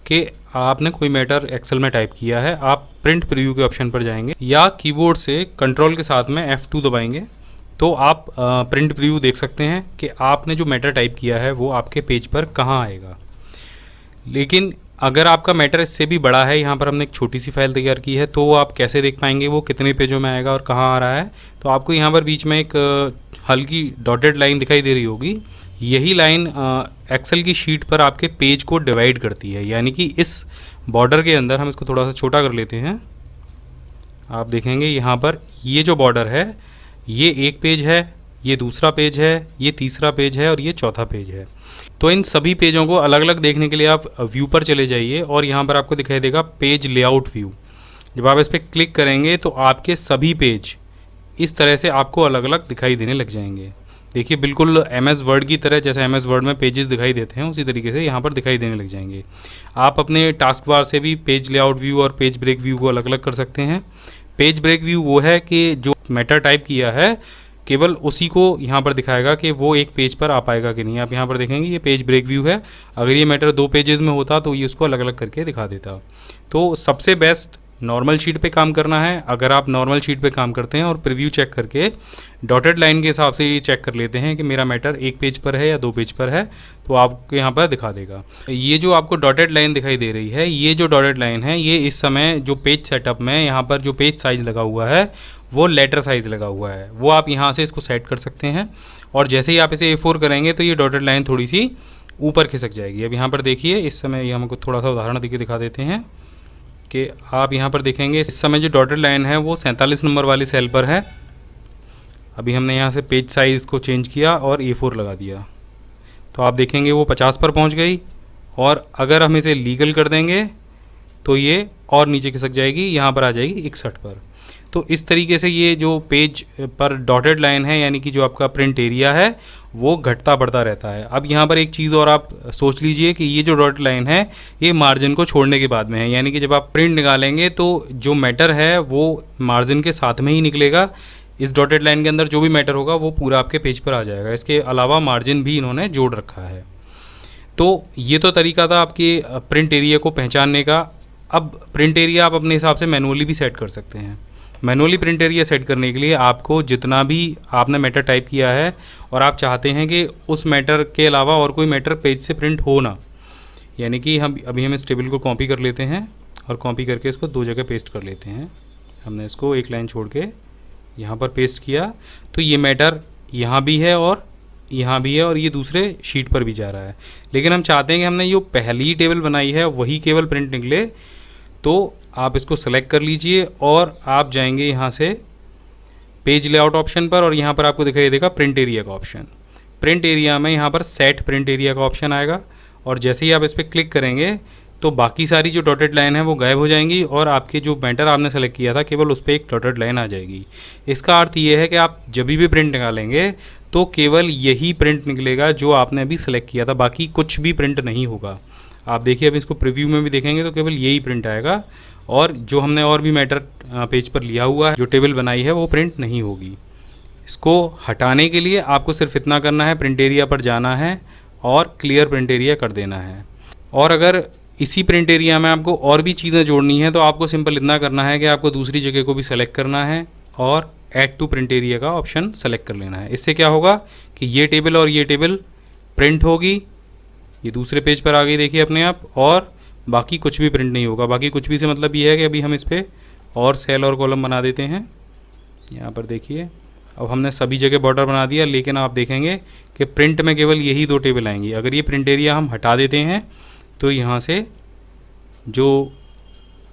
कि आपने कोई मैटर एक्सेल में टाइप किया है, आप प्रिंट प्रीव्यू के ऑप्शन पर जाएंगे या कीबोर्ड से कंट्रोल के साथ में F2 दबाएंगे तो आप प्रिंट प्रीव्यू देख सकते हैं कि आपने जो मैटर टाइप किया है वो आपके पेज पर कहाँ आएगा। लेकिन अगर आपका मैटर इससे भी बड़ा है, यहाँ पर हमने एक छोटी सी फाइल तैयार की है, तो आप कैसे देख पाएंगे वो कितने पेजों में आएगा और कहाँ आ रहा है। तो आपको यहाँ पर बीच में एक हल्की डॉटेड लाइन दिखाई दे रही होगी। यही लाइन एक्सेल की शीट पर आपके पेज को डिवाइड करती है, यानी कि इस बॉर्डर के अंदर हम इसको थोड़ा सा छोटा कर लेते हैं। आप देखेंगे यहाँ पर ये जो बॉर्डर है ये एक पेज है, ये दूसरा पेज है, ये तीसरा पेज है और ये चौथा पेज है। तो इन सभी पेजों को अलग अलग देखने के लिए आप व्यू पर चले जाइए और यहाँ पर आपको दिखाई देगा पेज लेआउट व्यू। जब आप इस पर क्लिक करेंगे तो आपके सभी पेज इस तरह से आपको अलग अलग दिखाई देने लग जाएंगे। देखिए बिल्कुल MS वर्ड की तरह, जैसे MS वर्ड में पेजेस दिखाई देते हैं उसी तरीके से यहाँ पर दिखाई देने लग जाएंगे। आप अपने टास्क बार से भी पेज लेआउट व्यू और पेज ब्रेक व्यू को अलग अलग कर सकते हैं। पेज ब्रेक व्यू वो है कि जो मैटर टाइप किया है केवल उसी को यहाँ पर दिखाएगा कि वो एक पेज पर आ पाएगा कि नहीं। आप यहाँ पर देखेंगे ये पेज ब्रेक व्यू है। अगर ये मैटर 2 पेजेस में होता तो ये उसको अलग अलग करके दिखा देता। तो सबसे बेस्ट नॉर्मल शीट पे काम करना है। अगर आप नॉर्मल शीट पे काम करते हैं और प्रीव्यू चेक करके डॉटेड लाइन के हिसाब से ये चेक कर लेते हैं कि मेरा मैटर 1 पेज पर है या 2 पेज पर है, तो आपको यहाँ पर दिखा देगा। ये जो आपको डॉटेड लाइन दिखाई दे रही है, ये जो डॉटेड लाइन है ये इस समय जो पेज सेटअप में यहाँ पर जो पेज साइज़ लगा हुआ है वो लेटर साइज़ लगा हुआ है, वो आप यहाँ से इसको सेट कर सकते हैं। और जैसे ही आप इसे A4 करेंगे तो ये डॉटेड लाइन थोड़ी सी ऊपर खिसक जाएगी। अब यहाँ पर देखिए इस समय ये हमको थोड़ा सा उदाहरण देके दिखा देते हैं कि आप यहाँ पर देखेंगे इस समय जो डॉटेड लाइन है वो 47 नंबर वाली सेल पर है। अभी हमने यहाँ से पेज साइज़ को चेंज किया और A4 लगा दिया तो आप देखेंगे वो 50 पर पहुँच गई। और अगर हम इसे लीगल कर देंगे तो ये और नीचे खिसक जाएगी, यहाँ पर आ जाएगी 61 पर। तो इस तरीके से ये जो पेज पर डॉटेड लाइन है यानी कि जो आपका प्रिंट एरिया है वो घटता बढ़ता रहता है। अब यहाँ पर एक चीज़ और आप सोच लीजिए कि ये जो डॉटेड लाइन है ये मार्जिन को छोड़ने के बाद में है, यानी कि जब आप प्रिंट निकालेंगे तो जो मैटर है वो मार्जिन के साथ में ही निकलेगा। इस डॉटेड लाइन के अंदर जो भी मैटर होगा वो पूरा आपके पेज पर आ जाएगा। इसके अलावा मार्जिन भी इन्होंने जोड़ रखा है। तो ये तो तरीका था आपके प्रिंट एरिया को पहचानने का। अब प्रिंट एरिया आप अपने हिसाब से मैनुअली भी सेट कर सकते हैं। मैनुअली प्रिंट एरिया सेट करने के लिए आपको जितना भी आपने मैटर टाइप किया है और आप चाहते हैं कि उस मैटर के अलावा और कोई मैटर पेज से प्रिंट हो ना, यानी कि हम इस टेबल को कॉपी कर लेते हैं और कॉपी करके इसको 2 जगह पेस्ट कर लेते हैं। हमने इसको एक लाइन छोड़ के यहाँ पर पेस्ट किया तो ये मैटर यहाँ भी है और यहाँ भी है और ये दूसरे शीट पर भी जा रहा है। लेकिन हम चाहते हैं कि हमने जो पहली टेबल बनाई है वही केवल प्रिंट निकले। तो आप इसको सेलेक्ट कर लीजिए और आप जाएंगे यहाँ से पेज लेआउट ऑप्शन पर और यहाँ पर आपको दिखाई देगा प्रिंट एरिया का ऑप्शन। प्रिंट एरिया में यहाँ पर सेट प्रिंट एरिया का ऑप्शन आएगा और जैसे ही आप इस पर क्लिक करेंगे तो बाकी सारी जो डॉटेड लाइन है वो गायब हो जाएंगी और आपके जो मैटर आपने सेलेक्ट किया था केवल उस पर एक डॉटेड लाइन आ जाएगी। इसका अर्थ ये है कि आप जब भी प्रिंट निकालेंगे तो केवल यही प्रिंट निकलेगा जो आपने अभी सेलेक्ट किया था, बाकी कुछ भी प्रिंट नहीं होगा। आप देखिए अब इसको प्रीव्यू में भी देखेंगे तो केवल यही प्रिंट आएगा और जो हमने और भी मैटर पेज पर लिया हुआ है, जो टेबल बनाई है, वो प्रिंट नहीं होगी। इसको हटाने के लिए आपको सिर्फ इतना करना है, प्रिंट एरिया पर जाना है और क्लियर प्रिंट एरिया कर देना है। और अगर इसी प्रिंट एरिया में आपको और भी चीज़ें जोड़नी है तो आपको सिंपल इतना करना है कि आपको दूसरी जगह को भी सेलेक्ट करना है और ऐड टू प्रिंट एरिया का ऑप्शन सेलेक्ट कर लेना है। इससे क्या होगा कि ये टेबल और ये टेबल प्रिंट होगी, ये दूसरे पेज पर आ गई देखिए अपने आप, और बाकी कुछ भी प्रिंट नहीं होगा। बाकी कुछ भी से मतलब ये है कि अभी हम इस पर और सेल और कॉलम बना देते हैं। यहाँ पर देखिए अब हमने सभी जगह बॉर्डर बना दिया, लेकिन आप देखेंगे कि प्रिंट में केवल यही 2 टेबल आएंगी। अगर ये प्रिंट एरिया हम हटा देते हैं तो यहाँ से जो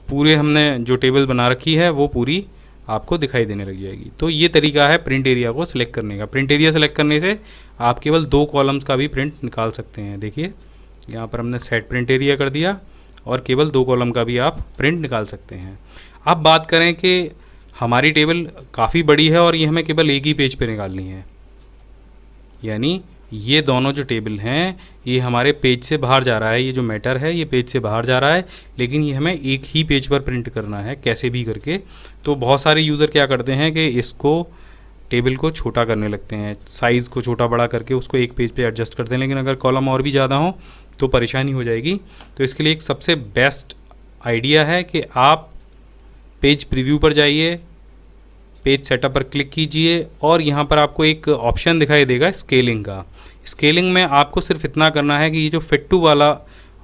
पूरे हमने जो टेबल बना रखी है वो पूरी आपको दिखाई देने लग जाएगी। तो ये तरीका है प्रिंट एरिया को सिलेक्ट करने का। प्रिंट एरिया सेलेक्ट करने से आप केवल 2 कॉलम्स का भी प्रिंट निकाल सकते हैं। देखिए यहाँ पर हमने सेट प्रिंट एरिया कर दिया और केवल 2 कॉलम का भी आप प्रिंट निकाल सकते हैं। अब बात करें कि हमारी टेबल काफ़ी बड़ी है और ये हमें केवल एक ही पेज पे निकालनी है, यानी ये दोनों जो टेबल हैं ये हमारे पेज से बाहर जा रहा है। ये जो मैटर है ये पेज से बाहर जा रहा है, लेकिन ये हमें एक ही पेज पर प्रिंट करना है कैसे भी करके। तो बहुत सारे यूज़र क्या करते हैं कि इसको टेबल को छोटा करने लगते हैं, साइज़ को छोटा बड़ा करके उसको एक पेज पे एडजस्ट करते हैं, लेकिन अगर कॉलम और भी ज़्यादा हो तो परेशानी हो जाएगी। तो इसके लिए एक सबसे बेस्ट आइडिया है कि आप पेज प्रीव्यू पर जाइए, पेज सेटअप पर क्लिक कीजिए और यहाँ पर आपको एक ऑप्शन दिखाई देगा स्केलिंग का। स्केलिंग में आपको सिर्फ इतना करना है कि ये जो फिट टू वाला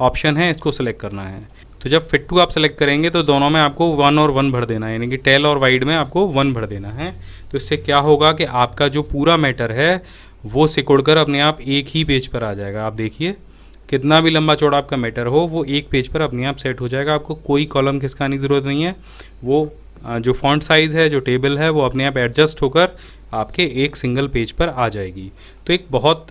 ऑप्शन है इसको सेलेक्ट करना है। तो जब फिट टू आप सेलेक्ट करेंगे तो दोनों में आपको 1 और 1 भर देना है, यानी कि टेल और वाइड में आपको 1 भर देना है। तो इससे क्या होगा कि आपका जो पूरा मैटर है वो सिकुड़कर अपने आप एक ही पेज पर आ जाएगा। आप देखिए कितना भी लंबा चौड़ा आपका मैटर हो वो एक पेज पर अपने आप सेट हो जाएगा। आपको कोई कॉलम खिसकाने की ज़रूरत नहीं है। वो जो फॉन्ट साइज़ है, जो टेबल है, वो अपने आप एडजस्ट होकर आपके एक सिंगल पेज पर आ जाएगी। तो एक बहुत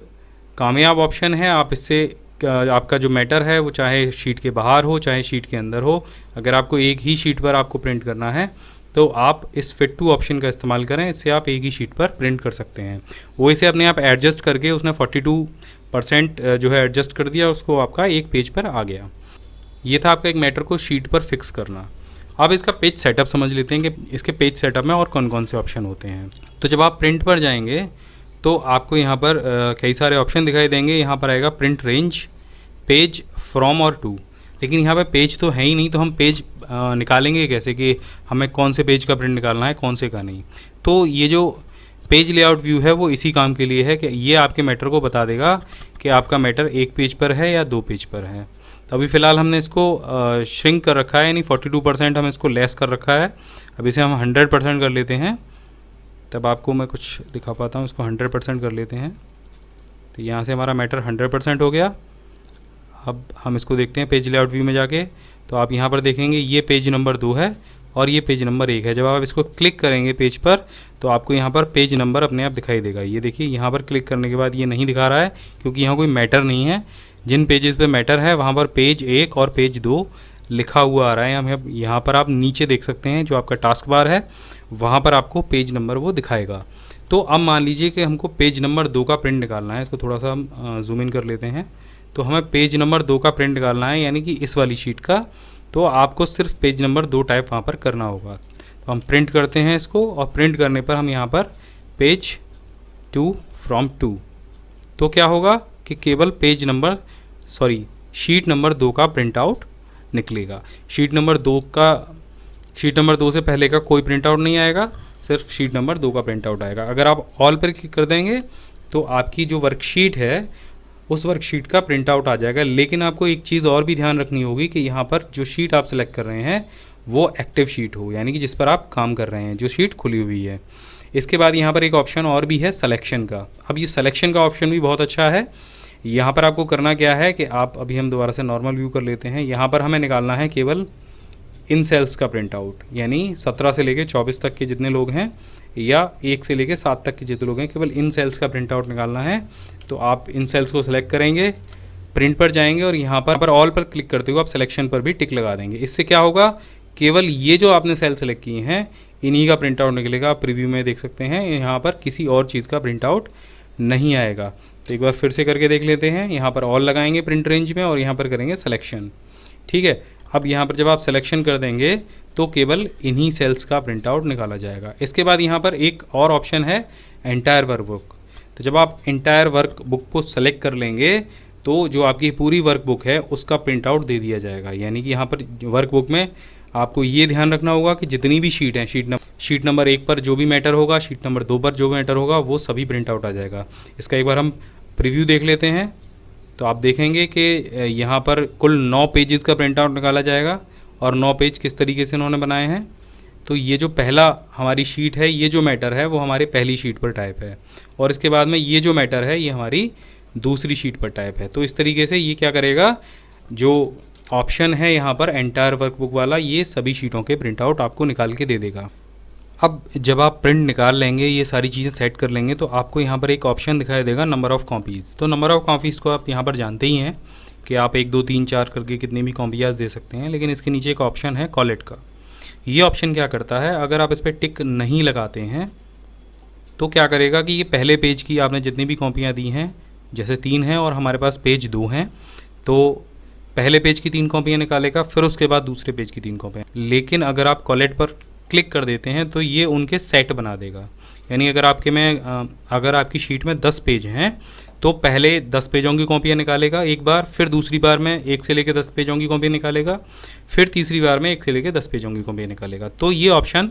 कामयाब ऑप्शन है। आप इससे आपका जो मैटर है वो चाहे शीट के बाहर हो चाहे शीट के अंदर हो, अगर आपको एक ही शीट पर आपको प्रिंट करना है तो आप इस फिट टू ऑप्शन का इस्तेमाल करें। इससे आप एक ही शीट पर प्रिंट कर सकते हैं। वो इसे अपने आप एडजस्ट करके उसने 42% जो है एडजस्ट कर दिया, उसको आपका एक पेज पर आ गया। ये था आपका एक मैटर को शीट पर फिक्स करना। अब इसका पेज सेटअप समझ लेते हैं कि इसके पेज सेटअप में और कौन कौन से ऑप्शन होते हैं। तो जब आप प्रिंट पर जाएंगे तो आपको यहाँ पर कई सारे ऑप्शन दिखाई देंगे। यहाँ पर आएगा प्रिंट रेंज, पेज, फ्रॉम और टू। लेकिन यहाँ पे पेज तो है ही नहीं, तो हम पेज निकालेंगे कैसे कि हमें कौन से पेज का प्रिंट निकालना है कौन से का नहीं। तो ये जो पेज लेआउट व्यू है वो इसी काम के लिए है कि ये आपके मैटर को बता देगा कि आपका मैटर एक पेज पर है या 2 पेज पर है। तो अभी फ़िलहाल हमने इसको श्रिंक कर रखा है, यानी 42% हम इसको लेस कर रखा है। अब इसे हम 100% कर लेते हैं, तब आपको मैं कुछ दिखा पाता हूँ। इसको 100% कर लेते हैं तो यहाँ से हमारा मैटर 100% हो गया। अब हम इसको देखते हैं पेज लेआउट व्यू में जाके, तो आप यहाँ पर देखेंगे ये पेज नंबर 2 है और ये पेज नंबर 1 है। जब आप इसको क्लिक करेंगे पेज पर तो आपको यहाँ पर पेज नंबर अपने आप दिखाई देगा। ये देखिए यहाँ पर क्लिक करने के बाद ये नहीं दिखा रहा है क्योंकि यहाँ कोई मैटर नहीं है। जिन पेजेस पे मैटर है वहाँ पर पेज 1 और पेज 2 लिखा हुआ आ रहा है। हम यहाँ पर आप नीचे देख सकते हैं जो आपका टास्क बार है वहाँ पर आपको पेज नंबर वो दिखाएगा। तो अब मान लीजिए कि हमको पेज नंबर 2 का प्रिंट निकालना है। इसको थोड़ा सा हम जूम इन कर लेते हैं। तो हमें पेज नंबर 2 का प्रिंट निकालना है, यानी कि इस वाली शीट का। तो आपको सिर्फ पेज नंबर 2 टाइप वहाँ पर करना होगा। तो हम प्रिंट करते हैं इसको और प्रिंट करने पर हम यहाँ पर पेज 2 फ्रॉम 2, तो क्या होगा कि केवल शीट नंबर 2 का प्रिंट आउट निकलेगा। शीट नंबर 2 से पहले का कोई प्रिंट आउट नहीं आएगा, सिर्फ शीट नंबर 2 का प्रिंट आउट आएगा। अगर आप ऑल पर क्लिक कर देंगे तो आपकी जो वर्कशीट है उस वर्कशीट का प्रिंट आउट आ जाएगा। लेकिन आपको एक चीज़ और भी ध्यान रखनी होगी कि यहाँ पर जो शीट आप सेलेक्ट कर रहे हैं वो एक्टिव शीट हो, यानी कि जिस पर आप काम कर रहे हैं, जो शीट खुली हुई है। इसके बाद यहाँ पर एक ऑप्शन और भी है सिलेक्शन का। अब ये सिलेक्शन का ऑप्शन भी बहुत अच्छा है। यहाँ पर आपको करना क्या है कि आप अभी हम दोबारा से नॉर्मल व्यू कर लेते हैं। यहाँ पर हमें निकालना है केवल इन सेल्स का प्रिंट आउट, यानी 17 से लेके 24 तक के जितने लोग हैं या 1 से लेके 7 तक के जितने लोग हैं, केवल इन सेल्स का प्रिंट आउट निकालना है। तो आप इन सेल्स को सिलेक्ट करेंगे, प्रिंट पर जाएंगे और यहाँ पर ऑल पर क्लिक करते हुए आप सिलेक्शन पर भी टिक लगा देंगे। इससे क्या होगा, केवल ये जो आपने सेल सेलेक्ट किए हैं इन्हीं का प्रिंट आउट निकलेगा। आप प्रीव्यू में देख सकते हैं यहाँ पर किसी और चीज़ का प्रिंट आउट नहीं आएगा। तो एक बार फिर से करके देख लेते हैं। यहाँ पर ऑल लगाएंगे प्रिंट रेंज में और यहाँ पर करेंगे सिलेक्शन। ठीक है, अब यहाँ पर जब आप सिलेक्शन कर देंगे तो केवल इन्हीं सेल्स का प्रिंट आउट निकाला जाएगा। इसके बाद यहाँ पर एक और ऑप्शन है एंटायर वर्कबुक। तो जब आप एंटायर वर्कबुक को सेलेक्ट कर लेंगे तो जो आपकी पूरी वर्कबुक है उसका प्रिंट आउट दे दिया जाएगा। यानी कि यहाँ पर वर्कबुक में आपको ये ध्यान रखना होगा कि जितनी भी शीट हैं, शीट नंबर 1 पर जो भी मैटर होगा, शीट नंबर 2 पर जो मैटर होगा, वो सभी प्रिंट आउट आ जाएगा। इसका एक बार हम प्रीव्यू देख लेते हैं। तो आप देखेंगे कि यहाँ पर कुल 9 पेजेस का प्रिंट आउट निकाला जाएगा और 9 पेज किस तरीके से उन्होंने बनाए हैं। तो ये जो पहला हमारी शीट है, ये जो मैटर है वो हमारे पहली शीट पर टाइप है और इसके बाद में ये जो मैटर है ये हमारी दूसरी शीट पर टाइप है। तो इस तरीके से ये क्या करेगा, जो ऑप्शन है यहाँ पर एंटायर वर्कबुक वाला, ये सभी शीटों के प्रिंट आउट आपको निकाल के दे देगा। अब जब आप प्रिंट निकाल लेंगे, ये सारी चीज़ें सेट कर लेंगे, तो आपको यहाँ पर एक ऑप्शन दिखाई देगा नंबर ऑफ़ कॉपीज़। तो नंबर ऑफ़ कॉपीज़ को आप यहाँ पर जानते ही हैं कि आप 1 2 3 4 करके कितनी भी कॉपीज़ दे सकते हैं, लेकिन इसके नीचे एक ऑप्शन है कॉलेट का। ये ऑप्शन क्या करता है, अगर आप इस पर टिक नहीं लगाते हैं तो क्या करेगा कि ये पहले पेज की आपने जितनी भी कॉपियाँ दी हैं, जैसे 3 हैं और हमारे पास पेज 2 हैं, तो पहले पेज की 3 कॉपियाँ निकालेगा, फिर उसके बाद दूसरे पेज की 3 कॉपियाँ। लेकिन अगर आप कॉलेट पर क्लिक कर देते हैं तो ये उनके सेट बना देगा। यानी अगर अगर आपकी शीट में 10 पेज हैं तो पहले 10 पेजों की कॉपियाँ निकालेगा एक बार, फिर दूसरी बार में 1 से लेकर 10 पेजों की कॉपी निकालेगा, फिर तीसरी बार में 1 से लेकर 10 पेजों की कॉपी निकालेगा। तो ये ऑप्शन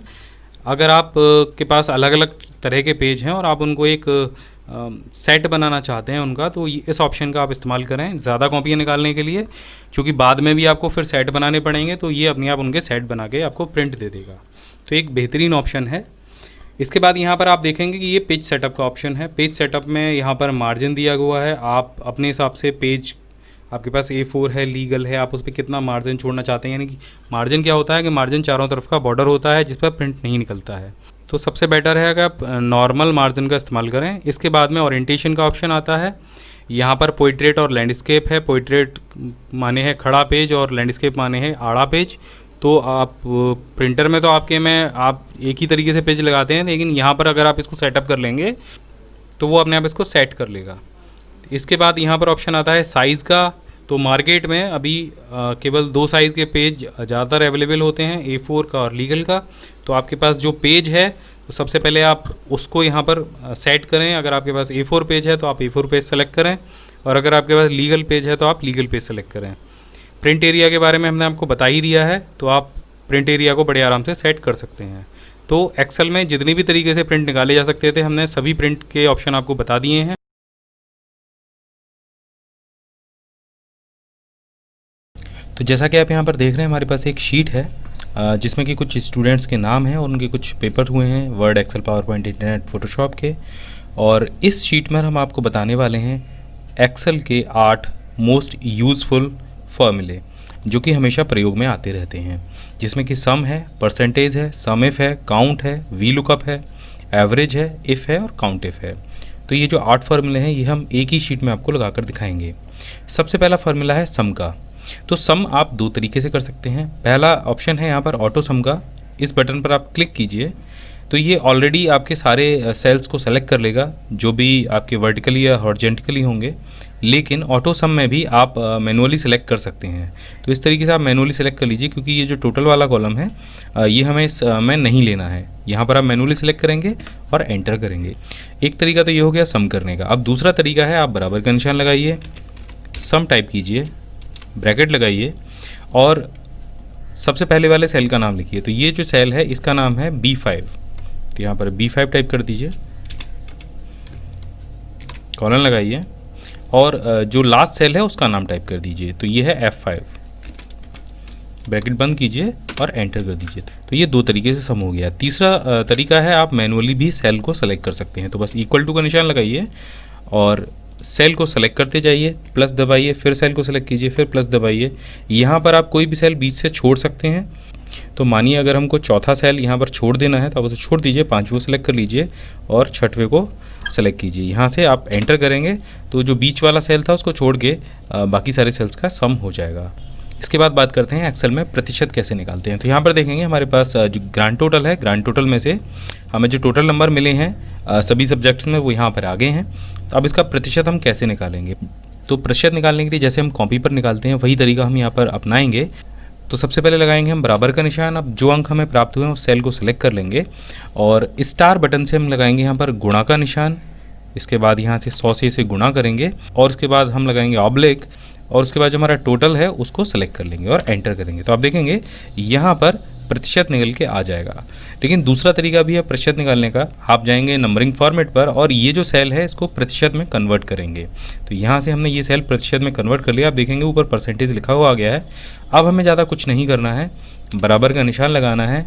अगर आप के पास अलग अलग तरह के पेज हैं और आप उनको एक सेट बनाना चाहते हैं उनका, तो इस ऑप्शन का आप इस्तेमाल करें ज़्यादा कॉपियाँ निकालने के लिए, क्योंकि बाद में भी आपको फिर सेट बनाने पड़ेंगे। तो ये अपने आप उनके सेट बना के आपको प्रिंट दे देगा। तो एक बेहतरीन ऑप्शन है। इसके बाद यहाँ पर आप देखेंगे कि ये पेज सेटअप का ऑप्शन है। पेज सेटअप में यहाँ पर मार्जिन दिया हुआ है, आप अपने हिसाब से पेज, आपके पास A4 है, लीगल है, आप उस पर कितना मार्जिन छोड़ना चाहते हैं। यानी कि मार्जिन क्या होता है कि मार्जिन चारों तरफ का बॉर्डर होता है जिस पर प्रिंट नहीं निकलता है। तो सबसे बेटर है कि आप नॉर्मल मार्जिन का इस्तेमाल करें। इसके बाद में ओरिएंटेशन का ऑप्शन आता है। यहाँ पर पोर्ट्रेट और लैंडस्केप है। पोर्ट्रेट माने है खड़ा पेज और लैंडस्केप माने है आड़ा पेज। तो आप प्रिंटर में तो आपके में आप एक ही तरीके से पेज लगाते हैं, लेकिन यहाँ पर अगर आप इसको सेटअप कर लेंगे तो वो अपने आप इसको सेट कर लेगा। इसके बाद यहाँ पर ऑप्शन आता है साइज़ का। तो मार्केट में अभी केवल 2 साइज़ के पेज ज़्यादातर अवेलेबल होते हैं, A4 का और लीगल का। तो आपके पास जो पेज है तो सबसे पहले आप उसको यहाँ पर सेट करें। अगर आपके पास A4 पेज है तो आप A4 पेज सेलेक्ट करें, और अगर आपके पास लीगल पेज है तो आप लीगल पेज सेलेक्ट करें। प्रिंट एरिया के बारे में हमने आपको बता ही दिया है, तो आप प्रिंट एरिया को बड़े आराम से सेट कर सकते हैं। तो एक्सेल में जितनी भी तरीके से प्रिंट निकाले जा सकते थे, हमने सभी प्रिंट के ऑप्शन आपको बता दिए हैं। तो जैसा कि आप यहाँ पर देख रहे हैं, हमारे पास एक शीट है जिसमें कि कुछ स्टूडेंट्स के नाम हैं और उनके कुछ पेपर हुए हैं Word, Excel, PowerPoint, internet, Photoshop के। और इस शीट में हम आपको बताने वाले हैं एक्सेल के 8 मोस्ट यूज़फुल फॉर्मूले जो कि हमेशा प्रयोग में आते रहते हैं, जिसमें कि सम है, परसेंटेज है, सम इफ है, काउंट है, वी लुकअप है, एवरेज है, इफ़ है और काउंट इफ है। तो ये जो 8 फार्मूले हैं ये हम एक ही शीट में आपको लगाकर दिखाएंगे। सबसे पहला फार्मूला है सम का। तो सम आप 2 तरीके से कर सकते हैं। पहला ऑप्शन है यहाँ पर ऑटो सम का। इस बटन पर आप क्लिक कीजिए तो ये ऑलरेडी आपके सारे सेल्स को सेलेक्ट कर लेगा जो भी आपके वर्टिकली या हॉरिजॉन्टली होंगे, लेकिन ऑटो सम में भी आप मैनुअली सेलेक्ट कर सकते हैं। तो इस तरीके से आप मैनुअली सेलेक्ट कर लीजिए, क्योंकि ये जो टोटल वाला कॉलम है ये हमें इसमें नहीं लेना है। यहाँ पर आप मैनुअली सेलेक्ट करेंगे और एंटर करेंगे। एक तरीका तो ये हो गया सम करने का। अब दूसरा तरीका है, आप बराबर का निशान लगाइए, सम टाइप कीजिए, ब्रैकेट लगाइए और सबसे पहले वाले सेल का नाम लिखिए। तो ये जो सेल है इसका नाम है B5। तो यहाँ पर B5 टाइप कर दीजिए, कॉलन लगाइए और जो लास्ट सेल है उसका नाम टाइप कर दीजिए। तो ये है F5, ब्रैकेट बंद कीजिए और एंटर कर दीजिए। तो ये 2 तरीके से सम हो गया। तीसरा तरीका है, आप मैनुअली भी सेल को सेलेक्ट कर सकते हैं। तो बस इक्वल टू का निशान लगाइए और सेल को सेलेक्ट करते जाइए, प्लस दबाइए, फिर सेल को सेलेक्ट कीजिए, फिर प्लस दबाइए। यहाँ पर आप कोई भी सेल बीच से छोड़ सकते हैं तो मानिए अगर हमको चौथा सेल यहाँ पर छोड़ देना है तो आप उसे छोड़ दीजिए, 5वें को सिलेक्ट कर लीजिए और 6वें को सेलेक्ट कीजिए। यहाँ से आप एंटर करेंगे तो जो बीच वाला सेल था उसको छोड़ के बाकी सारे सेल्स का सम हो जाएगा। इसके बाद बात करते हैं एक्सेल में प्रतिशत कैसे निकालते हैं। तो यहाँ पर देखेंगे हमारे पास जो ग्रांड टोटल है, ग्रांड टोटल में से हमें जो टोटल नंबर मिले हैं सभी सब्जेक्ट्स में वो यहाँ पर आ गए हैं। तो अब इसका प्रतिशत हम कैसे निकालेंगे। तो प्रतिशत निकालने के लिए जैसे हम कॉपी पर निकालते हैं वही तरीका हम यहाँ पर अपनाएंगे। तो सबसे पहले लगाएंगे हम बराबर का निशान। अब जो अंक हमें प्राप्त हुए हैं उस सेल को सिलेक्ट कर लेंगे और स्टार बटन से हम लगाएंगे यहाँ पर गुणा का निशान। इसके बाद यहाँ से 100 से इसे गुणा करेंगे और उसके बाद हम लगाएंगे ऑब्लिक और उसके बाद जो हमारा टोटल है उसको सेलेक्ट कर लेंगे और एंटर करेंगे। तो आप देखेंगे यहाँ पर प्रतिशत निकल के आ जाएगा। लेकिन दूसरा तरीका भी है प्रतिशत निकालने का। आप जाएंगे नंबरिंग फॉर्मेट पर और ये जो सेल है इसको प्रतिशत में कन्वर्ट करेंगे। तो यहाँ से हमने ये सेल प्रतिशत में कन्वर्ट कर लिया। आप देखेंगे ऊपर परसेंटेज लिखा हुआ आ गया है। अब हमें ज़्यादा कुछ नहीं करना है, बराबर का निशान लगाना है,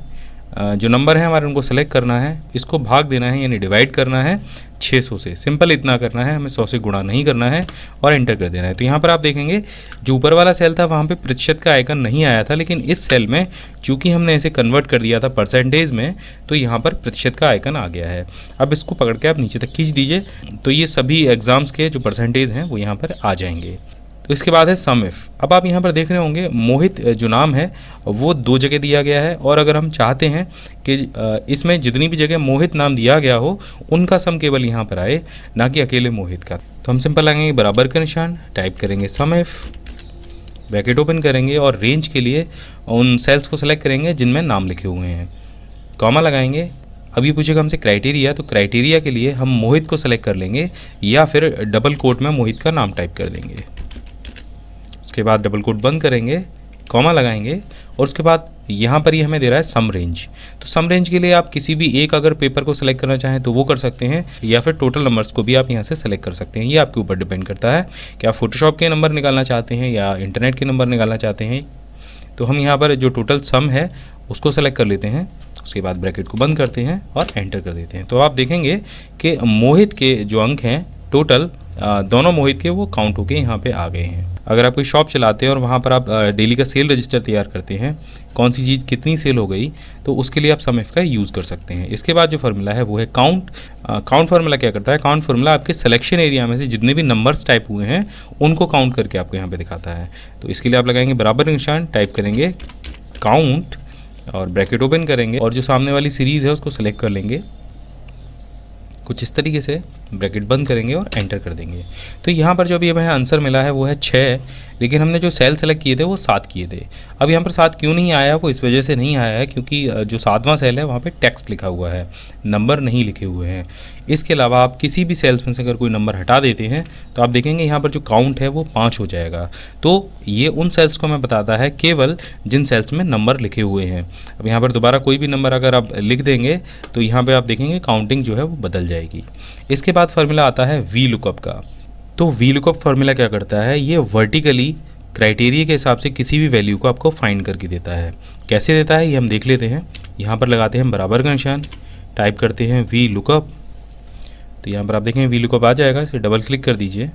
जो नंबर है हमारे उनको सेलेक्ट करना है, इसको भाग देना है यानी डिवाइड करना है 600 से। सिंपल इतना करना है, हमें 100 से गुणा नहीं करना है और एंटर कर देना है। तो यहाँ पर आप देखेंगे जो ऊपर वाला सेल था वहाँ पे प्रतिशत का आइकन नहीं आया था, लेकिन इस सेल में चूंकि हमने इसे कन्वर्ट कर दिया था परसेंटेज में तो यहाँ पर प्रतिशत का आइकन आ गया है। अब इसको पकड़ के आप नीचे तक खींच दीजिए तो ये सभी एग्जाम्स के जो परसेंटेज हैं वो यहाँ पर आ जाएंगे। तो इसके बाद है सम इफ। अब आप यहाँ पर देख रहे होंगे मोहित जो नाम है वो 2 जगह दिया गया है और अगर हम चाहते हैं कि इसमें जितनी भी जगह मोहित नाम दिया गया हो उनका सम केवल यहाँ पर आए, ना कि अकेले मोहित का। तो हम सिंपल लगाएंगे बराबर का निशान, टाइप करेंगे सम इफ, ब्रैकेट ओपन करेंगे और रेंज के लिए उन सेल्स को सेलेक्ट करेंगे जिनमें नाम लिखे हुए हैं, कॉमा लगाएंगे। अब ये पूछेगा हमसे क्राइटेरिया, तो क्राइटेरिया के लिए हम मोहित को सेलेक्ट कर लेंगे या फिर डबल कोट में मोहित का नाम टाइप कर देंगे। उसके बाद डबल कोट बंद करेंगे, कॉमा लगाएंगे और उसके बाद यहाँ पर ये हमें दे रहा है सम रेंज। तो सम रेंज के लिए आप किसी भी एक अगर पेपर को सेलेक्ट करना चाहें तो वो कर सकते हैं या फिर टोटल नंबर्स को भी आप यहाँ से सेलेक्ट कर सकते हैं। ये आपके ऊपर डिपेंड करता है कि आप फोटोशॉप के नंबर निकालना चाहते हैं या इंटरनेट के नंबर निकालना चाहते हैं। तो हम यहाँ पर जो टोटल सम है उसको सेलेक्ट कर लेते हैं, उसके बाद ब्रैकेट को बंद करते हैं और एंटर कर देते हैं। तो आप देखेंगे कि मोहित के जो अंक हैं टोटल दोनों मोहित के वो काउंट होके यहाँ पे आ गए हैं। अगर आप कोई शॉप चलाते हैं और वहाँ पर आप डेली का सेल रजिस्टर तैयार करते हैं, कौन सी चीज़ कितनी सेल हो गई, तो उसके लिए आप सम इफ का यूज़ कर सकते हैं। इसके बाद जो फार्मूला है वो है काउंट। काउंट फार्मूला क्या करता है, काउंट फार्मूला आपके सिलेक्शन एरिया में से जितने भी नंबर्स टाइप हुए हैं उनको काउंट करके आपको यहाँ पे दिखाता है। तो इसके लिए आप लगाएंगे बराबर निशान, टाइप करेंगे काउंट और ब्रैकेट ओपन करेंगे और जो सामने वाली सीरीज़ है उसको सेलेक्ट कर लेंगे कुछ इस तरीके से, ब्रैकेट बंद करेंगे और एंटर कर देंगे। तो यहाँ पर जो अभी हमें आंसर मिला है वो है 6, लेकिन हमने जो सेल सेलेक्ट किए थे वो 7 किए थे। अब यहाँ पर 7 क्यों नहीं आया, वो इस वजह से नहीं आया है क्योंकि जो 7वां सेल है वहाँ पे टेक्स्ट लिखा हुआ है, नंबर नहीं लिखे हुए हैं। इसके अलावा आप किसी भी सेल्स में से अगर कोई नंबर हटा देते हैं तो आप देखेंगे यहाँ पर जो काउंट है वो 5 हो जाएगा। तो ये उन सेल्स को हमें बताता है केवल जिन सेल्स में नंबर लिखे हुए हैं। अब यहाँ पर दोबारा कोई भी नंबर अगर आप लिख देंगे तो यहाँ पर आप देखेंगे काउंटिंग जो है वो बदल जाएगी। इसके बाद फार्मूला आता है वी लुकअप का। तो वी लुकअप फार्मूला क्या करता है, ये वर्टिकली क्राइटेरिया के हिसाब से किसी भी वैल्यू को आपको फाइंड करके देता है। कैसे देता है ये हम देख लेते हैं। यहाँ पर लगाते हैं बराबर का निशान, टाइप करते हैं वी लुकअप। तो यहाँ पर आप देखें वी लुकअप आ जाएगा, इसे डबल क्लिक कर दीजिए।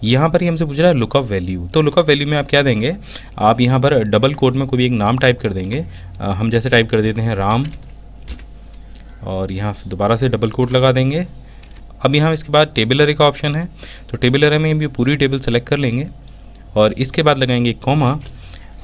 यहाँ पर ये हमसे पूछ रहा है लुकअप वैल्यू। तो लुकअप वैल्यू में आप क्या देंगे, आप यहाँ पर डबल कोट में कोई एक नाम टाइप कर देंगे। हम जैसे टाइप कर देते हैं राम और यहाँ दोबारा से डबल कोट लगा देंगे। अब यहाँ इसके बाद टेबल अरे का ऑप्शन है, तो टेबल अरे में भी पूरी टेबल सेलेक्ट कर लेंगे और इसके बाद लगाएंगे कॉमा।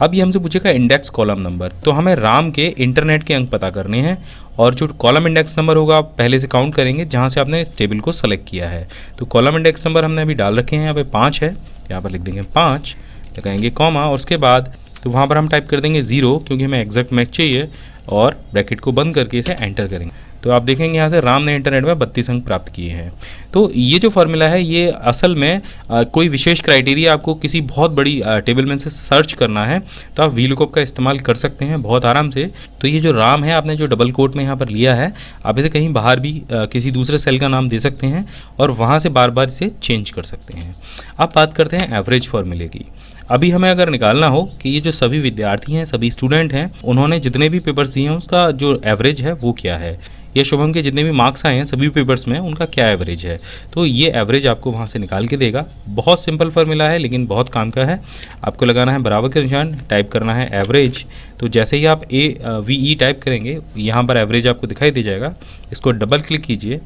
अब ये हमसे पूछेगा इंडेक्स कॉलम नंबर, तो हमें राम के इंटरनेट के अंक पता करने हैं और जो कॉलम इंडेक्स नंबर होगा आप पहले से काउंट करेंगे जहाँ से आपने इस टेबल को सेलेक्ट किया है। तो कॉलम इंडेक्स नंबर हमने अभी डाल रखे हैं, यहाँ पे 5 है, यहाँ पर लिख देंगे 5, लगाएंगे कॉमा और उसके बाद तो वहाँ पर हम टाइप कर देंगे 0 क्योंकि हमें एग्जैक्ट मैच चाहिए और ब्रैकेट को बंद करके इसे एंटर करेंगे। तो आप देखेंगे यहाँ से राम ने इंटरनेट में 32 अंक प्राप्त किए हैं। तो ये जो फार्मूला है ये असल में कोई विशेष क्राइटेरिया आपको किसी बहुत बड़ी टेबल में से सर्च करना है तो आप वी लुकअप का इस्तेमाल कर सकते हैं बहुत आराम से। तो ये जो राम है आपने जो डबल कोट में यहाँ पर लिया है, आप इसे कहीं बाहर भी किसी दूसरे सेल का नाम दे सकते हैं और वहाँ से बार बार इसे चेंज कर सकते हैं। अब बात करते हैं एवरेज फार्मूले की। अभी हमें अगर निकालना हो कि ये जो सभी विद्यार्थी हैं, सभी स्टूडेंट हैं, उन्होंने जितने भी पेपर्स दिए हैं उसका जो एवरेज है वो क्या है, या शुभम के जितने भी मार्क्स आए हैं सभी पेपर्स में उनका क्या एवरेज है। तो ये एवरेज आपको वहाँ से निकाल के देगा। बहुत सिंपल फार्मूला है लेकिन बहुत काम का है। आपको लगाना है बराबर का निशान, टाइप करना है एवरेज। तो जैसे ही आप AVE टाइप करेंगे यहाँ पर एवरेज आपको दिखाई दे जाएगा। इसको डबल क्लिक कीजिए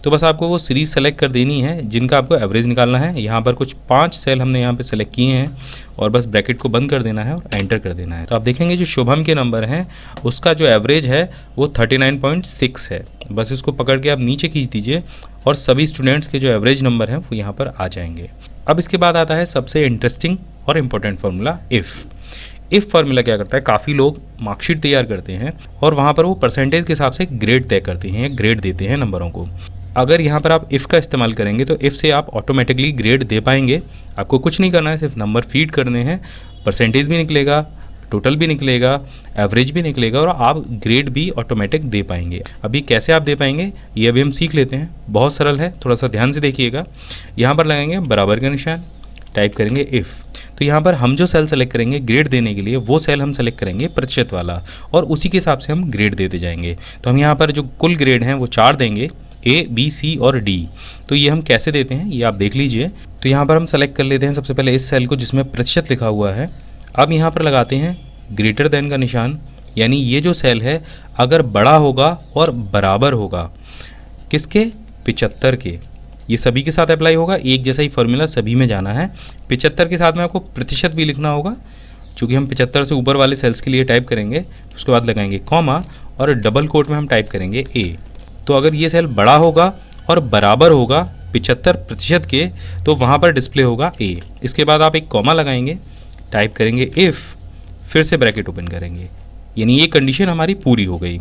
तो बस आपको वो सीरीज़ सेलेक्ट कर देनी है जिनका आपको एवरेज निकालना है। यहाँ पर कुछ 5 सेल हमने यहाँ पे सेलेक्ट किए हैं और बस ब्रैकेट को बंद कर देना है और एंटर कर देना है। तो आप देखेंगे जो शुभम के नंबर हैं उसका जो एवरेज है वो 39.6 है। बस इसको पकड़ के आप नीचे खींच दीजिए और सभी स्टूडेंट्स के जो एवरेज नंबर हैं वो यहाँ पर आ जाएंगे। अब इसके बाद आता है सबसे इंटरेस्टिंग और इम्पोर्टेंट फार्मूला इफ़ फार्मूला क्या करता है, काफ़ी लोग मार्कशीट तैयार करते हैं और वहाँ पर वो परसेंटेज के हिसाब से ग्रेड तय करते हैं, ग्रेड देते हैं नंबरों को। अगर यहाँ पर आप इफ़ का इस्तेमाल करेंगे तो इफ़ से आप ऑटोमेटिकली ग्रेड दे पाएंगे। आपको कुछ नहीं करना है, सिर्फ नंबर फीड करने हैं, परसेंटेज भी निकलेगा, टोटल भी निकलेगा, एवरेज भी निकलेगा और आप ग्रेड भी ऑटोमेटिक दे पाएंगे। अभी कैसे आप दे पाएंगे ये अभी हम सीख लेते हैं। बहुत सरल है, थोड़ा सा ध्यान से देखिएगा। यहाँ पर लगाएंगे बराबर का निशान, टाइप करेंगे इफ़। तो यहाँ पर हम जो सेल सेलेक्ट करेंगे ग्रेड देने के लिए वो सेल हम सेलेक्ट करेंगे प्रतिशत वाला और उसी के हिसाब से हम ग्रेड देते जाएंगे। तो हम यहाँ पर जो कुल ग्रेड हैं वो 4 देंगे, A, B, C और D। तो ये हम कैसे देते हैं ये आप देख लीजिए। तो यहाँ पर हम सेलेक्ट कर लेते हैं सबसे पहले इस सेल को जिसमें प्रतिशत लिखा हुआ है। अब यहाँ पर लगाते हैं ग्रेटर देन का निशान, यानी ये जो सेल है अगर बड़ा होगा और बराबर होगा किसके, 75 के। ये सभी के साथ अप्लाई होगा, एक जैसा ही फॉर्मूला सभी में जाना है। 75 के साथ में आपको प्रतिशत भी लिखना होगा, चूँकि हम 75 से ऊपर वाले सेल्स के लिए टाइप करेंगे। उसके बाद लगाएंगे कॉमा और डबल कोट में हम टाइप करेंगे A। तो अगर ये सेल बड़ा होगा और बराबर होगा 75% के तो वहाँ पर डिस्प्ले होगा A। इसके बाद आप एक कॉमा लगाएंगे, टाइप करेंगे इफ़, फिर से ब्रैकेट ओपन करेंगे, यानी ये कंडीशन हमारी पूरी हो गई।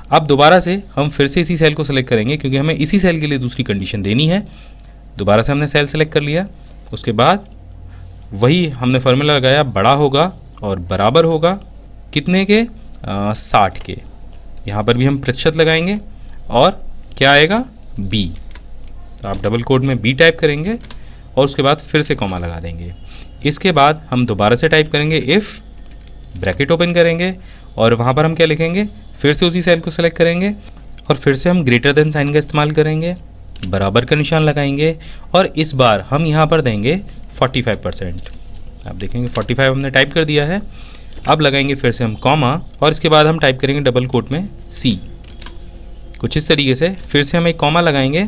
अब दोबारा से हम फिर से इसी सेल को सेलेक्ट करेंगे क्योंकि हमें इसी सेल के लिए दूसरी कंडीशन देनी है। दोबारा से हमने सेल सेलेक्ट कर लिया, उसके बाद वही हमने फार्मूला लगाया, बड़ा होगा और बराबर होगा कितने के, 60 के। यहाँ पर भी हम प्रतिशत लगाएंगे और क्या आएगा, B। तो आप डबल कोट में B टाइप करेंगे और उसके बाद फिर से कॉमा लगा देंगे। इसके बाद हम दोबारा से टाइप करेंगे इफ़, ब्रैकेट ओपन करेंगे और वहाँ पर हम क्या लिखेंगे, फिर से उसी सेल को सेलेक्ट करेंगे और फिर से हम ग्रेटर देन साइन का इस्तेमाल करेंगे, बराबर का निशान लगाएंगे और इस बार हम यहाँ पर देंगे 45%। आप देखेंगे 45 हमने टाइप कर दिया है। अब लगाएंगे फिर से हम कॉमा और इसके बाद हम टाइप करेंगे डबल कोट में C। कुछ इस तरीके से फिर से हम एक कॉमा लगाएंगे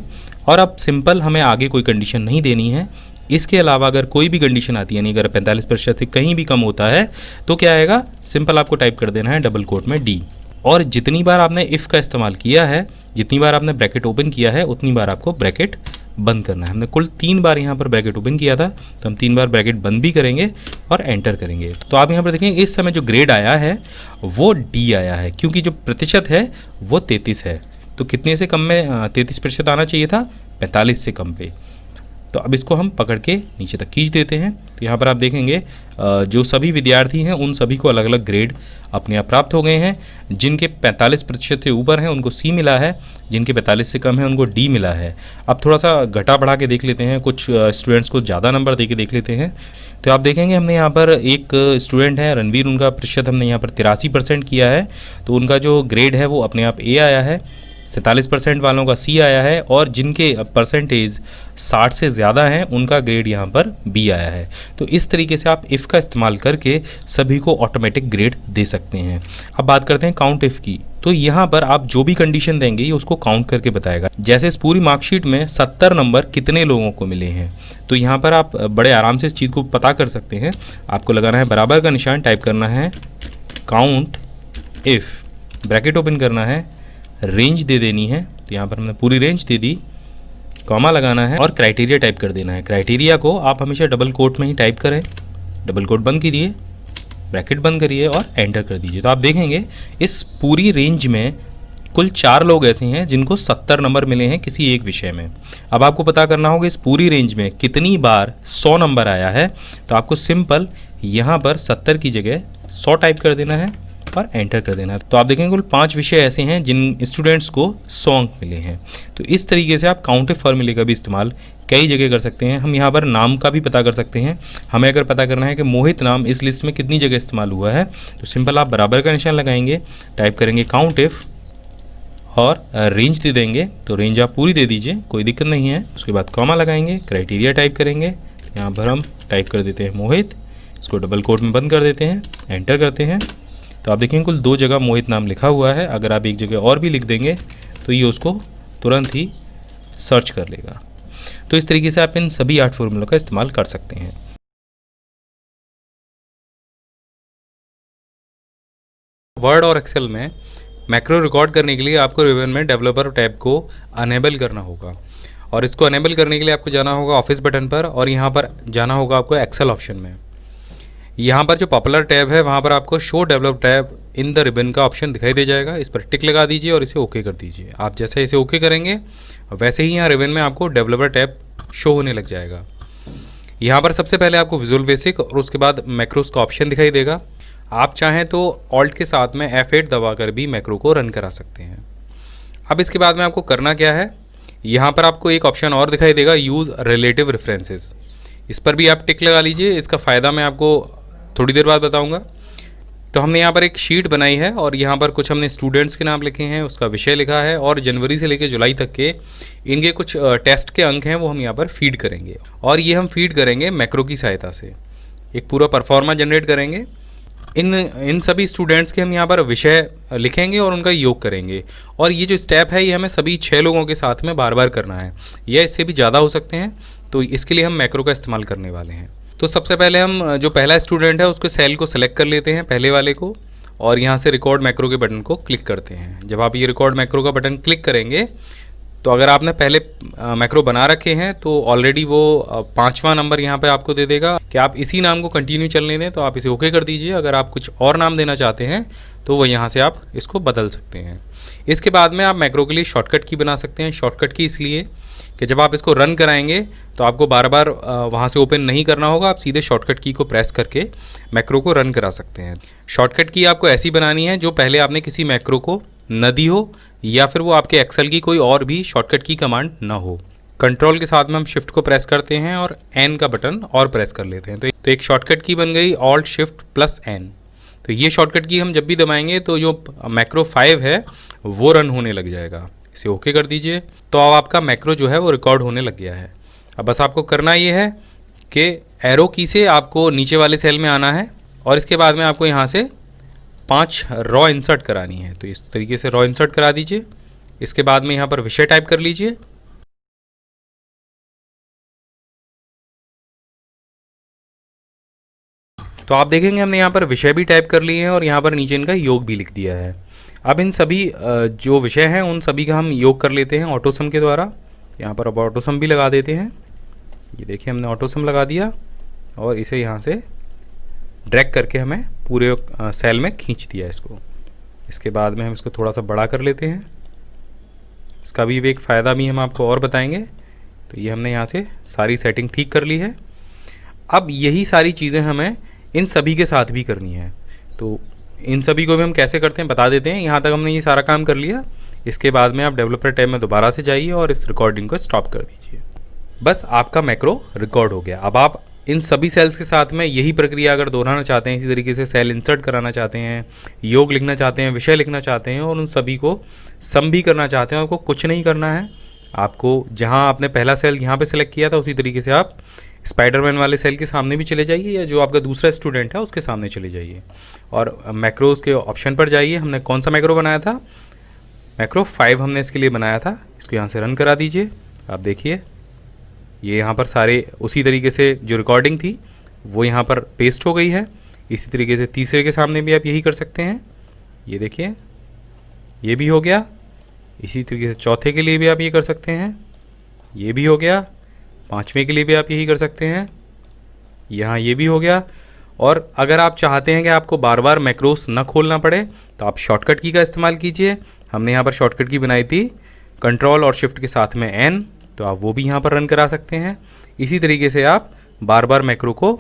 और अब सिंपल हमें आगे कोई कंडीशन नहीं देनी है। इसके अलावा अगर कोई भी कंडीशन आती है, यानी अगर 45% से कहीं भी कम होता है तो क्या आएगा, सिंपल आपको टाइप कर देना है डबल कोट में D। और जितनी बार आपने इफ़ का इस्तेमाल किया है, जितनी बार आपने ब्रैकेट ओपन किया है उतनी बार आपको ब्रैकेट बंद करना है। हमने कुल 3 बार यहाँ पर ब्रैकेट ओपन किया था तो हम 3 बार ब्रैकेट बंद भी करेंगे और एंटर करेंगे। तो आप यहाँ पर देखेंगे इस समय जो ग्रेड आया है वो D आया है क्योंकि जो प्रतिशत है वो 33 है। तो कितने से कम में 33% आना चाहिए था, 45 से कम पे। तो अब इसको हम पकड़ के नीचे तक खींच देते हैं। तो यहाँ पर आप देखेंगे जो सभी विद्यार्थी हैं उन सभी को अलग अलग ग्रेड अपने आप प्राप्त हो गए हैं। जिनके 45% से ऊपर हैं उनको C मिला है, जिनके 45 से कम है उनको D मिला है। अब थोड़ा सा घटा बढ़ा के देख लेते हैं, कुछ स्टूडेंट्स को ज़्यादा नंबर दे के देख लेते हैं। तो आप देखेंगे हमने यहाँ पर एक स्टूडेंट है रणवीर, उनका प्रतिशत हमने यहाँ पर 83% किया है तो उनका जो ग्रेड है वो अपने आप A आया है। 47% वालों का C आया है और जिनके परसेंटेज 60 से ज़्यादा हैं उनका ग्रेड यहाँ पर B आया है। तो इस तरीके से आप इफ़ का इस्तेमाल करके सभी को ऑटोमेटिक ग्रेड दे सकते हैं। अब बात करते हैं काउंट इफ़ की। तो यहाँ पर आप जो भी कंडीशन देंगे ये उसको काउंट करके बताएगा। जैसे इस पूरी मार्कशीट में 70 नंबर कितने लोगों को मिले हैं, तो यहाँ पर आप बड़े आराम से इस चीज़ को पता कर सकते हैं। आपको लगाना है बराबर का निशान, टाइप करना है काउंट इफ़, ब्रैकेट ओपन करना है, रेंज दे देनी है। तो यहाँ पर हमने पूरी रेंज दे दी, कॉमा लगाना है और क्राइटेरिया टाइप कर देना है। क्राइटेरिया को आप हमेशा डबल कोट में ही टाइप करें, डबल कोट बंद कीजिए, ब्रैकेट बंद करिए और एंटर कर दीजिए। तो आप देखेंगे इस पूरी रेंज में कुल 4 लोग ऐसे हैं जिनको 70 नंबर मिले हैं किसी एक विषय में। अब आपको पता करना होगा इस पूरी रेंज में कितनी बार 100 नंबर आया है। तो आपको सिंपल यहाँ पर 70 की जगह 100 टाइप कर देना है और एंटर कर देना है। तो आप देखेंगे कुल 5 विषय ऐसे हैं जिन स्टूडेंट्स को 100 अंक मिले हैं। तो इस तरीके से आप काउंट इफ फार्मूले का भी इस्तेमाल कई जगह कर सकते हैं। हम यहाँ पर नाम का भी पता कर सकते हैं। हमें अगर पता करना है कि मोहित नाम इस लिस्ट में कितनी जगह इस्तेमाल हुआ है तो सिंपल आप बराबर का निशान लगाएंगे, टाइप करेंगे काउंट इफ और रेंज दे देंगे। तो रेंज आप पूरी दे दीजिए, कोई दिक्कत नहीं है। उसके बाद कॉमा लगाएंगे, क्राइटेरिया टाइप करेंगे, यहाँ पर हम टाइप कर देते हैं मोहित, इसको डबल कोट में बंद कर देते हैं, एंटर करते हैं। तो आप देखेंगे कुल 2 जगह मोहित नाम लिखा हुआ है। अगर आप एक जगह और भी लिख देंगे तो ये उसको तुरंत ही सर्च कर लेगा। तो इस तरीके से आप इन सभी 8 फॉर्मूलों का इस्तेमाल कर सकते हैं। वर्ड और एक्सेल में मैक्रो रिकॉर्ड करने के लिए आपको रिबन में डेवलपर टैब को अनेबल करना होगा, और इसको अनेबल करने के लिए आपको जाना होगा ऑफिस बटन पर, और यहाँ पर जाना होगा आपको एक्सेल ऑप्शन में। यहाँ पर जो पॉपुलर टैब है वहाँ पर आपको show develop tab in the ribbon का ऑप्शन दिखाई दे जाएगा। इस पर टिक लगा दीजिए और इसे ओके कर दीजिए। आप जैसे इसे ओके करेंगे वैसे ही यहाँ रिबन में आपको डेवलपर टैब शो होने लग जाएगा। यहाँ पर सबसे पहले आपको विजुअल बेसिक और उसके बाद मैक्रोस का ऑप्शन दिखाई देगा। आप चाहें तो ऑल्ट के साथ में F8 दबाकर भी मैक्रो को रन करा सकते हैं। अब इसके बाद में आपको करना क्या है, यहाँ पर आपको एक ऑप्शन और दिखाई देगा, यूज़ रिलेटिव रेफरेंसेस। इस पर भी आप टिक लगा लीजिए। इसका फ़ायदा मैं आपको थोड़ी देर बाद बताऊँगा। तो हमने यहाँ पर एक शीट बनाई है और यहाँ पर कुछ हमने स्टूडेंट्स के नाम लिखे हैं, उसका विषय लिखा है, और जनवरी से लेकर जुलाई तक के इनके कुछ टेस्ट के अंक हैं वो हम यहाँ पर फीड करेंगे, और ये हम फीड करेंगे मैक्रो की सहायता से। एक पूरा परफॉर्मा जनरेट करेंगे। इन सभी स्टूडेंट्स के हम यहाँ पर विषय लिखेंगे और उनका योग करेंगे, और ये जो स्टेप है ये हमें सभी 6 लोगों के साथ में बार बार करना है, या इससे भी ज़्यादा हो सकते हैं। तो इसके लिए हम मैक्रो का इस्तेमाल करने वाले हैं। तो सबसे पहले हम जो पहला स्टूडेंट है उसको सेल को सेलेक्ट कर लेते हैं, पहले वाले को, और यहाँ से रिकॉर्ड मैक्रो के बटन को क्लिक करते हैं। जब आप ये रिकॉर्ड मैक्रो का बटन क्लिक करेंगे तो अगर आपने पहले मैक्रो बना रखे हैं तो ऑलरेडी वो 5वां नंबर यहाँ पे आपको दे देगा कि आप इसी नाम को कंटिन्यू चलने दें, तो आप इसे ओके कर दीजिए। अगर आप कुछ और नाम देना चाहते हैं तो वो यहाँ से आप इसको बदल सकते हैं। इसके बाद में आप मैक्रो के लिए शॉर्टकट की बना सकते हैं। शॉर्टकट की इसलिए कि जब आप इसको रन कराएंगे तो आपको बार बार वहाँ से ओपन नहीं करना होगा, आप सीधे शॉर्टकट की को प्रेस करके मैक्रो को रन करा सकते हैं। शॉर्टकट की आपको ऐसी बनानी है जो पहले आपने किसी मैक्रो को न दी हो, या फिर वो आपके एक्सेल की कोई और भी शॉर्टकट की कमांड ना हो। कंट्रोल के साथ में हम शिफ्ट को प्रेस करते हैं और एन का बटन और प्रेस कर लेते हैं। तो एक शॉर्टकट की बन गई ऑल्ट शिफ्ट प्लस एन। तो ये शॉर्टकट की हम जब भी दबाएंगे तो जो मैक्रो 5 है वो रन होने लग जाएगा। इसे ओके कर दीजिए। तो अब आपका मैक्रो जो है वो रिकॉर्ड होने लग गया है। अब बस आपको करना ये है कि एरो की से आपको नीचे वाले सेल में आना है, और इसके बाद में आपको यहाँ से 5 रॉ इंसर्ट करानी है। तो इस तरीके से रॉ इंसर्ट करा दीजिए। इसके बाद में यहाँ पर विषय टाइप कर लीजिए। तो आप देखेंगे हमने यहाँ पर विषय भी टाइप कर लिए हैं और यहाँ पर नीचे इनका योग भी लिख दिया है। अब इन सभी जो विषय हैं उन सभी का हम योग कर लेते हैं ऑटोसम के द्वारा। यहाँ पर अब ऑटोसम भी लगा देते हैं। ये देखिए हमने ऑटोसम लगा दिया और इसे यहाँ से ड्रैग करके हमें पूरे सेल में खींच दिया इसको। इसके बाद में हम इसको थोड़ा सा बड़ा कर लेते हैं। इसका भी एक फ़ायदा भी हम आपको और बताएंगे। तो ये हमने यहाँ से सारी सेटिंग ठीक कर ली है। अब यही सारी चीज़ें हमें इन सभी के साथ भी करनी है। तो इन सभी को भी हम कैसे करते हैं बता देते हैं। यहाँ तक हमने ये सारा काम कर लिया। इसके बाद में आप डेवलपर टैब में दोबारा से जाइए और इस रिकॉर्डिंग को स्टॉप कर दीजिए। बस आपका मैक्रो रिकॉर्ड हो गया। अब आप इन सभी सेल्स के साथ में यही प्रक्रिया अगर दोहराना चाहते हैं, इसी तरीके से सेल इंसर्ट कराना चाहते हैं, योग लिखना चाहते हैं, विषय लिखना चाहते हैं और उन सभी को सम भी करना चाहते हैं, आपको कुछ नहीं करना है। आपको जहां आपने पहला सेल यहाँ पे सेलेक्ट किया था उसी तरीके से आप स्पाइडरमैन वाले सेल के सामने भी चले जाइए, या जो आपका दूसरा स्टूडेंट है उसके सामने चले जाइए और मैक्रोज़ के ऑप्शन पर जाइए। हमने कौन सा मैक्रो बनाया था? मैक्रो 5 हमने इसके लिए बनाया था। इसको यहाँ से रन करा दीजिए। आप देखिए ये यहाँ पर सारे उसी तरीके से जो रिकॉर्डिंग थी वो यहाँ पर पेस्ट हो गई है। इसी तरीके से तीसरे के सामने भी आप यही कर सकते हैं। ये देखिए ये भी हो गया। इसी तरीके से चौथे के लिए भी आप ये कर सकते हैं। ये भी हो गया। 5वें के लिए भी आप यही कर सकते हैं। यहाँ ये भी हो गया। और अगर आप चाहते हैं कि आपको बार बार मैक्रोस न खोलना पड़े तो आप शॉर्टकट की का इस्तेमाल कीजिए। हमने यहाँ पर शॉर्टकट की बनाई थी कंट्रोल और शिफ्ट के साथ में एन, तो आप वो भी यहाँ पर रन करा सकते हैं। इसी तरीके से आप बार बार मैक्रो को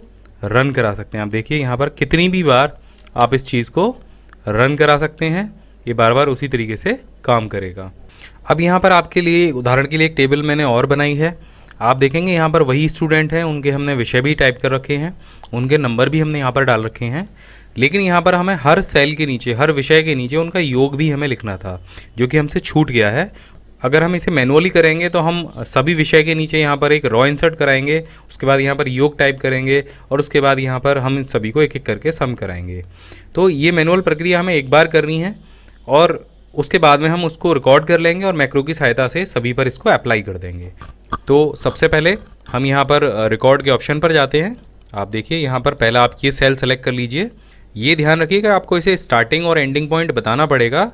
रन करा सकते हैं। आप देखिए यहाँ पर कितनी भी बार आप इस चीज़ को रन करा सकते हैं, ये बार बार उसी तरीके से काम करेगा। अब यहाँ पर आपके लिए उदाहरण के लिए एक टेबल मैंने और बनाई है। आप देखेंगे यहाँ पर वही स्टूडेंट हैं, उनके हमने विषय भी टाइप कर रखे हैं, उनके नंबर भी हमने यहाँ पर डाल रखे हैं। लेकिन यहाँ पर हमें हर सेल के नीचे, हर विषय के नीचे उनका योग भी हमें लिखना था, जो कि हमसे छूट गया है। अगर हम इसे मैनुअली करेंगे तो हम सभी विषय के नीचे यहाँ पर एक रॉ इंसर्ट कराएंगे, उसके बाद यहाँ पर योग टाइप करेंगे और उसके बाद यहाँ पर हम इन सभी को एक एक करके सम कराएंगे। तो ये मैनुअल प्रक्रिया हमें एक बार करनी है और उसके बाद में हम उसको रिकॉर्ड कर लेंगे और मैक्रो की सहायता से सभी पर इसको अप्लाई कर देंगे। तो सबसे पहले हम यहाँ पर रिकॉर्ड के ऑप्शन पर जाते हैं। आप देखिए यहाँ पर पहला आप ये सेल सेलेक्ट कर लीजिए। ये ध्यान रखिएगा आपको इसे स्टार्टिंग और एंडिंग पॉइंट बताना पड़ेगा।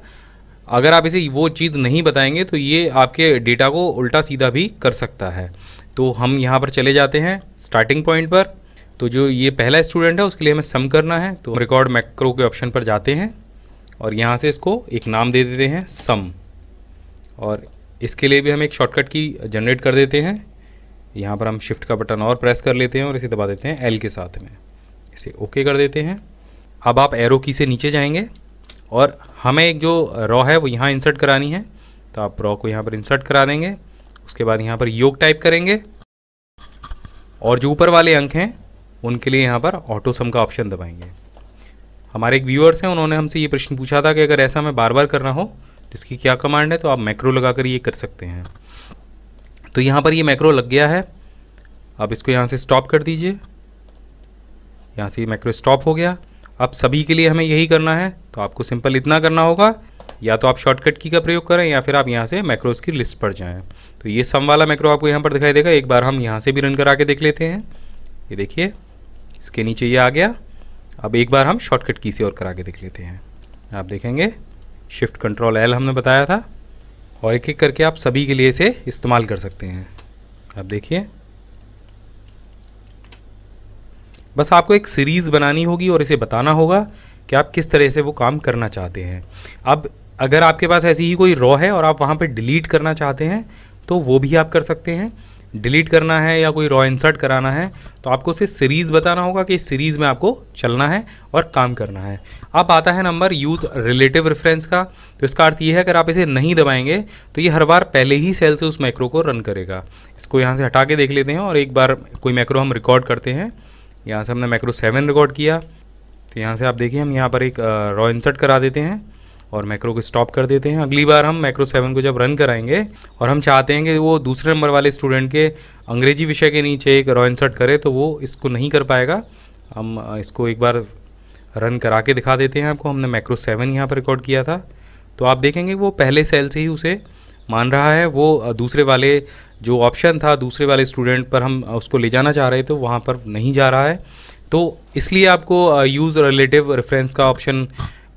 अगर आप इसे वो चीज़ नहीं बताएंगे तो ये आपके डेटा को उल्टा सीधा भी कर सकता है। तो हम यहाँ पर चले जाते हैं स्टार्टिंग पॉइंट पर। तो जो ये पहला स्टूडेंट है उसके लिए हमें सम करना है, तो रिकॉर्ड मैक्रो के ऑप्शन पर जाते हैं और यहाँ से इसको एक नाम दे देते हैं सम। और इसके लिए भी हम एक शॉर्टकट की जनरेट कर देते हैं। यहाँ पर हम शिफ्ट का बटन और प्रेस कर लेते हैं और इसे दबा देते हैं एल के साथ में, इसे ओके कर देते हैं। अब आप एरो की से नीचे जाएंगे और हमें एक जो रॉ है वो यहाँ इंसर्ट करानी है, तो आप रॉ को यहाँ पर इंसर्ट करा देंगे। उसके बाद यहाँ पर योग टाइप करेंगे और जो ऊपर वाले अंक हैं उनके लिए यहाँ पर ऑटो सम का ऑप्शन दबाएंगे। हमारे एक व्यूअर्स हैं, उन्होंने हमसे ये प्रश्न पूछा था कि अगर ऐसा हमें बार बार करना हो तो इसकी क्या कमांड है, तो आप मैक्रो लगाकर ये कर सकते हैं। तो यहाँ पर ये मैक्रो लग गया है। अब इसको यहाँ से स्टॉप कर दीजिए, यहाँ से ये मैक्रो स्टॉप हो गया। अब सभी के लिए हमें यही करना है, तो आपको सिंपल इतना करना होगा, या तो आप शॉर्टकट की का प्रयोग करें या फिर आप यहाँ से मैक्रोज़ की लिस्ट पर जाएं। तो ये सम वाला मैक्रो आपको यहाँ पर दिखाई देगा। एक बार हम यहाँ से भी रन करा के देख लेते हैं। ये देखिए इसके नीचे ये आ गया। अब एक बार हम शॉर्टकट की से और करा के देख लेते हैं। आप देखेंगे शिफ्ट कंट्रोल एल हमने बताया था और एक एक करके आप सभी के लिए इसे इस्तेमाल कर सकते हैं। आप देखिए बस आपको एक सीरीज़ बनानी होगी और इसे बताना होगा कि आप किस तरह से वो काम करना चाहते हैं। अब अगर आपके पास ऐसी ही कोई रॉ है और आप वहाँ पे डिलीट करना चाहते हैं तो वो भी आप कर सकते हैं। डिलीट करना है या कोई रॉ इंसर्ट कराना है तो आपको उसे सीरीज़ बताना होगा कि इस सीरीज़ में आपको चलना है और काम करना है। अब आता है नंबर यूज़ रिलेटिव रेफरेंस का। तो इसका अर्थ ये है अगर आप इसे नहीं दबाएंगे तो ये हर बार पहले ही सेल से उस मैक्रो को रन करेगा। इसको यहाँ से हटा के देख लेते हैं और एक बार कोई मैक्रो हम रिकॉर्ड करते हैं। यहाँ से हमने मैक्रो 7 रिकॉर्ड किया, तो यहाँ से आप देखिए हम यहाँ पर एक रॉ इंसर्ट करा देते हैं और मैक्रो को स्टॉप कर देते हैं। अगली बार हम मैक्रो 7 को जब रन कराएंगे और हम चाहते हैं कि वो दूसरे नंबर वाले स्टूडेंट के अंग्रेजी विषय के नीचे एक रॉ इंसर्ट करे, तो वो इसको नहीं कर पाएगा। हम इसको एक बार रन करा के दिखा देते हैं आपको। हमने मैक्रो 7 यहाँ पर रिकॉर्ड किया था, तो आप देखेंगे वो पहले सेल से ही उसे मान रहा है। वो दूसरे वाले जो ऑप्शन था दूसरे वाले स्टूडेंट पर हम उसको ले जाना चाह रहे थे, वहाँ पर नहीं जा रहा है। तो इसलिए आपको यूज़ रिलेटिव रेफरेंस का ऑप्शन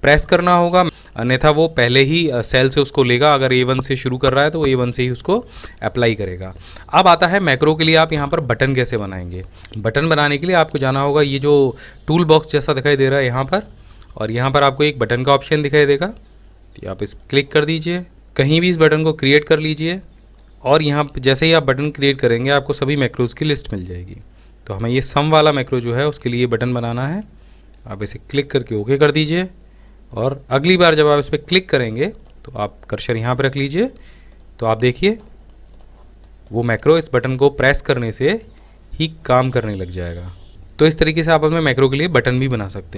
प्रेस करना होगा, अन्यथा वो पहले ही सेल से उसको लेगा। अगर A1 से शुरू कर रहा है तो वो A1 से ही उसको अप्लाई करेगा। अब आता है मैक्रो के लिए आप यहाँ पर बटन कैसे बनाएंगे। बटन बनाने के लिए आपको जाना होगा, ये जो टूल बॉक्स जैसा दिखाई दे रहा है यहाँ पर, और यहाँ पर आपको एक बटन का ऑप्शन दिखाई देगा, तो आप इस क्लिक कर दीजिए। कहीं भी इस बटन को क्रिएट कर लीजिए और यहाँ जैसे ही आप बटन क्रिएट करेंगे आपको सभी मैक्रोज़ की लिस्ट मिल जाएगी। तो हमें ये सम वाला मैक्रो जो है उसके लिए बटन बनाना है। आप इसे क्लिक करके ओके कर दीजिए और अगली बार जब आप इस पर क्लिक करेंगे तो आप कर्सर यहाँ पर रख लीजिए। तो आप देखिए वो मैक्रो इस बटन को प्रेस करने से ही काम करने लग जाएगा। तो इस तरीके से आप अपने मैक्रो के लिए बटन भी बना सकते हैं।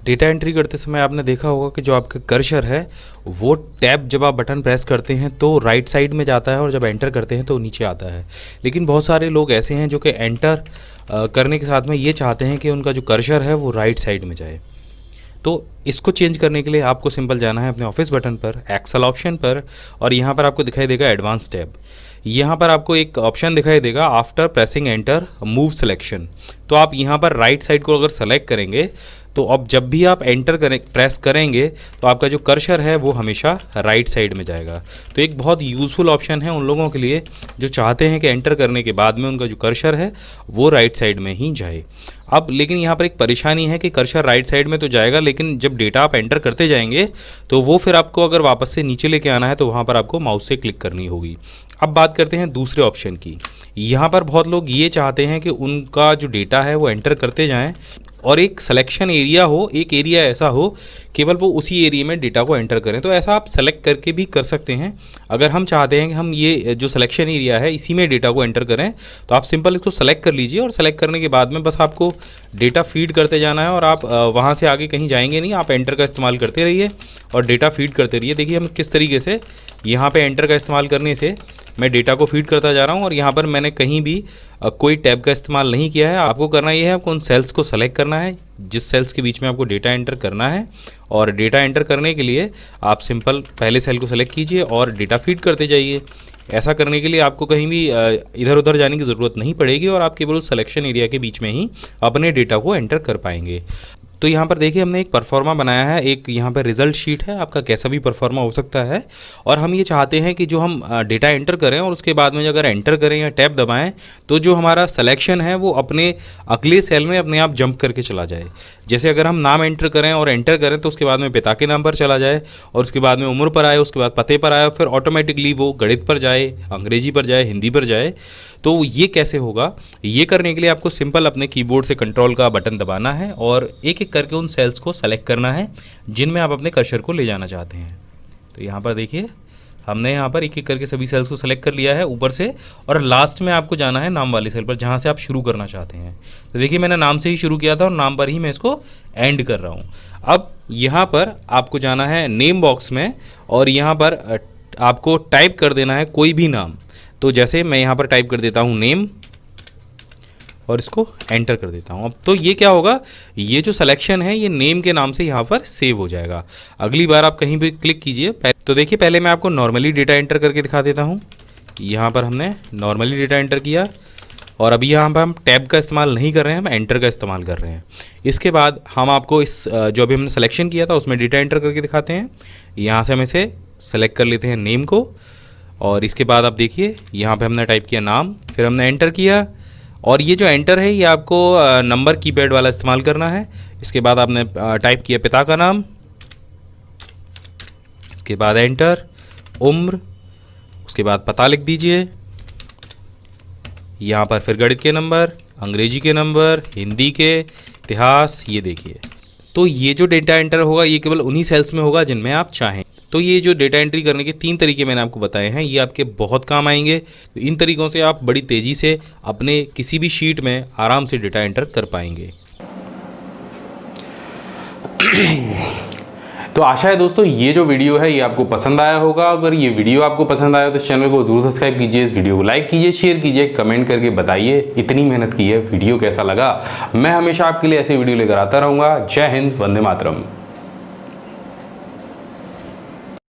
डेटा एंट्री करते समय आपने देखा होगा कि जो आपका कर्सर है वो टैब जब आप बटन प्रेस करते हैं तो राइट साइड में जाता है और जब एंटर करते हैं तो नीचे आता है। लेकिन बहुत सारे लोग ऐसे हैं जो कि एंटर करने के साथ में ये चाहते हैं कि उनका जो कर्सर है वो राइट साइड में जाए। तो इसको चेंज करने के लिए आपको सिंपल जाना है अपने ऑफिस बटन पर, एक्सेल ऑप्शन पर, और यहाँ पर आपको दिखाई देगा एडवांस टैब। यहाँ पर आपको एक ऑप्शन दिखाई देगा after pressing enter move selection. तो आप यहाँ पर राइट साइड को अगर सेलेक्ट करेंगे तो अब जब भी आप एंटर प्रेस करेंगे तो आपका जो कर्सर है वो हमेशा राइट साइड में जाएगा। तो एक बहुत यूज़फुल ऑप्शन है उन लोगों के लिए जो चाहते हैं कि एंटर करने के बाद में उनका जो कर्सर है वो राइट साइड में ही जाए। अब लेकिन यहाँ पर एक परेशानी है कि कर्सर राइट साइड में तो जाएगा, लेकिन जब डेटा आप एंटर करते जाएंगे तो वो फिर आपको अगर वापस से नीचे लेके आना है तो वहाँ पर आपको माउस से क्लिक करनी होगी। अब बात करते हैं दूसरे ऑप्शन की। यहाँ पर बहुत लोग ये चाहते हैं कि उनका जो डेटा है वो एंटर करते जाएं और एक सिलेक्शन एरिया हो, एक एरिया ऐसा हो केवल वो उसी एरिया में डेटा को एंटर करें। तो ऐसा आप सेलेक्ट करके भी कर सकते हैं। अगर हम चाहते हैं कि हम ये जो सिलेक्शन एरिया है इसी में डेटा को एंटर करें, तो आप सिंपल इसको सेलेक्ट कर लीजिए और सेलेक्ट करने के बाद में बस आपको डेटा फीड करते जाना है और आप वहाँ से आगे कहीं जाएंगे नहीं। आप एंटर का इस्तेमाल करते रहिए और डेटा फीड करते रहिए। देखिए हम किस तरीके से यहाँ पे एंटर का इस्तेमाल करने से मैं डेटा को फीड करता जा रहा हूँ और यहाँ पर मैंने कहीं भी कोई टैब का इस्तेमाल नहीं किया है। आपको करना ये है, आपको उन सेल्स को सेलेक्ट करना है जिस सेल्स के बीच में आपको डेटा एंटर करना है, और डेटा एंटर करने के लिए आप सिंपल पहले सेल को सेलेक्ट कीजिए और डेटा फीड करते जाइए। ऐसा करने के लिए आपको कहीं भी इधर उधर जाने की ज़रूरत नहीं पड़ेगी और आप केवल सिलेक्शन एरिया के बीच में ही अपने डेटा को एंटर कर पाएंगे। तो यहाँ पर देखिए हमने एक परफॉर्मा बनाया है, एक यहाँ पर रिजल्ट शीट है, आपका कैसा भी परफॉर्मा हो सकता है। और हम ये चाहते हैं कि जो हम डेटा एंटर करें और उसके बाद में अगर एंटर करें या टैब दबाएं तो जो हमारा सिलेक्शन है वो अपने अगले सेल में अपने आप जंप करके चला जाए। जैसे अगर हम नाम एंटर करें और एंटर करें तो उसके बाद में पिता के नाम पर चला जाए और उसके बाद में उम्र पर आए, उसके बाद पते पर आए, फिर ऑटोमेटिकली वो गणित पर जाए, अंग्रेजी पर जाए, हिंदी पर जाए। तो ये कैसे होगा, ये करने के लिए आपको सिंपल अपने कीबोर्ड से कंट्रोल का बटन दबाना है और एक एक करके उन सेल्स को सेलेक्ट करना है जिनमें आप अपने कर्सर को ले जाना चाहते हैं। तो यहाँ पर देखिए हमने यहाँ पर एक एक करके सभी सेल्स को सेलेक्ट कर लिया है ऊपर से, और लास्ट में आपको जाना है नाम वाले सेल पर जहाँ से आप शुरू करना चाहते हैं। तो देखिए मैंने नाम से ही शुरू किया था और नाम पर ही मैं इसको एंड कर रहा हूँ। अब यहाँ पर आपको जाना है नेम बॉक्स में और यहाँ पर आपको टाइप कर देना है कोई भी नाम। तो जैसे मैं यहाँ पर टाइप कर देता हूँ नेम और इसको एंटर कर देता हूँ। अब तो ये क्या होगा, ये जो सिलेक्शन है ये नेम के नाम से यहाँ पर सेव हो जाएगा। अगली बार आप कहीं भी क्लिक कीजिए। तो देखिए पहले मैं आपको नॉर्मली डेटा एंटर करके दिखा देता हूँ। यहाँ पर हमने नॉर्मली डेटा एंटर किया और अभी यहाँ पर हम टैब का इस्तेमाल नहीं कर रहे हैं, हम एंटर का इस्तेमाल कर रहे हैं। इसके बाद हम आपको इस जो अभी हमने सिलेक्शन किया था उसमें डेटा एंटर करके दिखाते हैं। यहाँ से हम इसे सेलेक्ट कर लेते हैं नेम को, और इसके बाद आप देखिए यहाँ पे हमने टाइप किया नाम, फिर हमने एंटर किया, और ये जो एंटर है ये आपको नंबर कीपैड वाला इस्तेमाल करना है। इसके बाद आपने टाइप किया पिता का नाम, इसके बाद एंटर, उम्र, उसके बाद पता लिख दीजिए। यहाँ पर फिर गणित के नंबर, अंग्रेजी के नंबर, हिंदी के, इतिहास, ये देखिए। तो ये जो डेटा एंटर होगा ये केवल उन्हीं सेल्स में होगा जिनमें आप चाहें। तो ये जो डेटा एंट्री करने के 3 तरीके मैंने आपको बताए हैं, ये आपके बहुत काम आएंगे। तो इन तरीक़ों से आप बड़ी तेज़ी से अपने किसी भी शीट में आराम से डेटा एंटर कर पाएंगे। तो आशा है दोस्तों ये जो वीडियो है ये आपको पसंद आया होगा। अगर ये वीडियो आपको पसंद आया तो इस चैनल को जरूर सब्सक्राइब कीजिए, इस वीडियो को लाइक कीजिए, शेयर कीजिए, कमेंट करके बताइए इतनी मेहनत की है, वीडियो कैसा लगा। मैं हमेशा आपके लिए ऐसे वीडियो लेकर आता रहूँगा। जय हिंद, वंदे मातरम।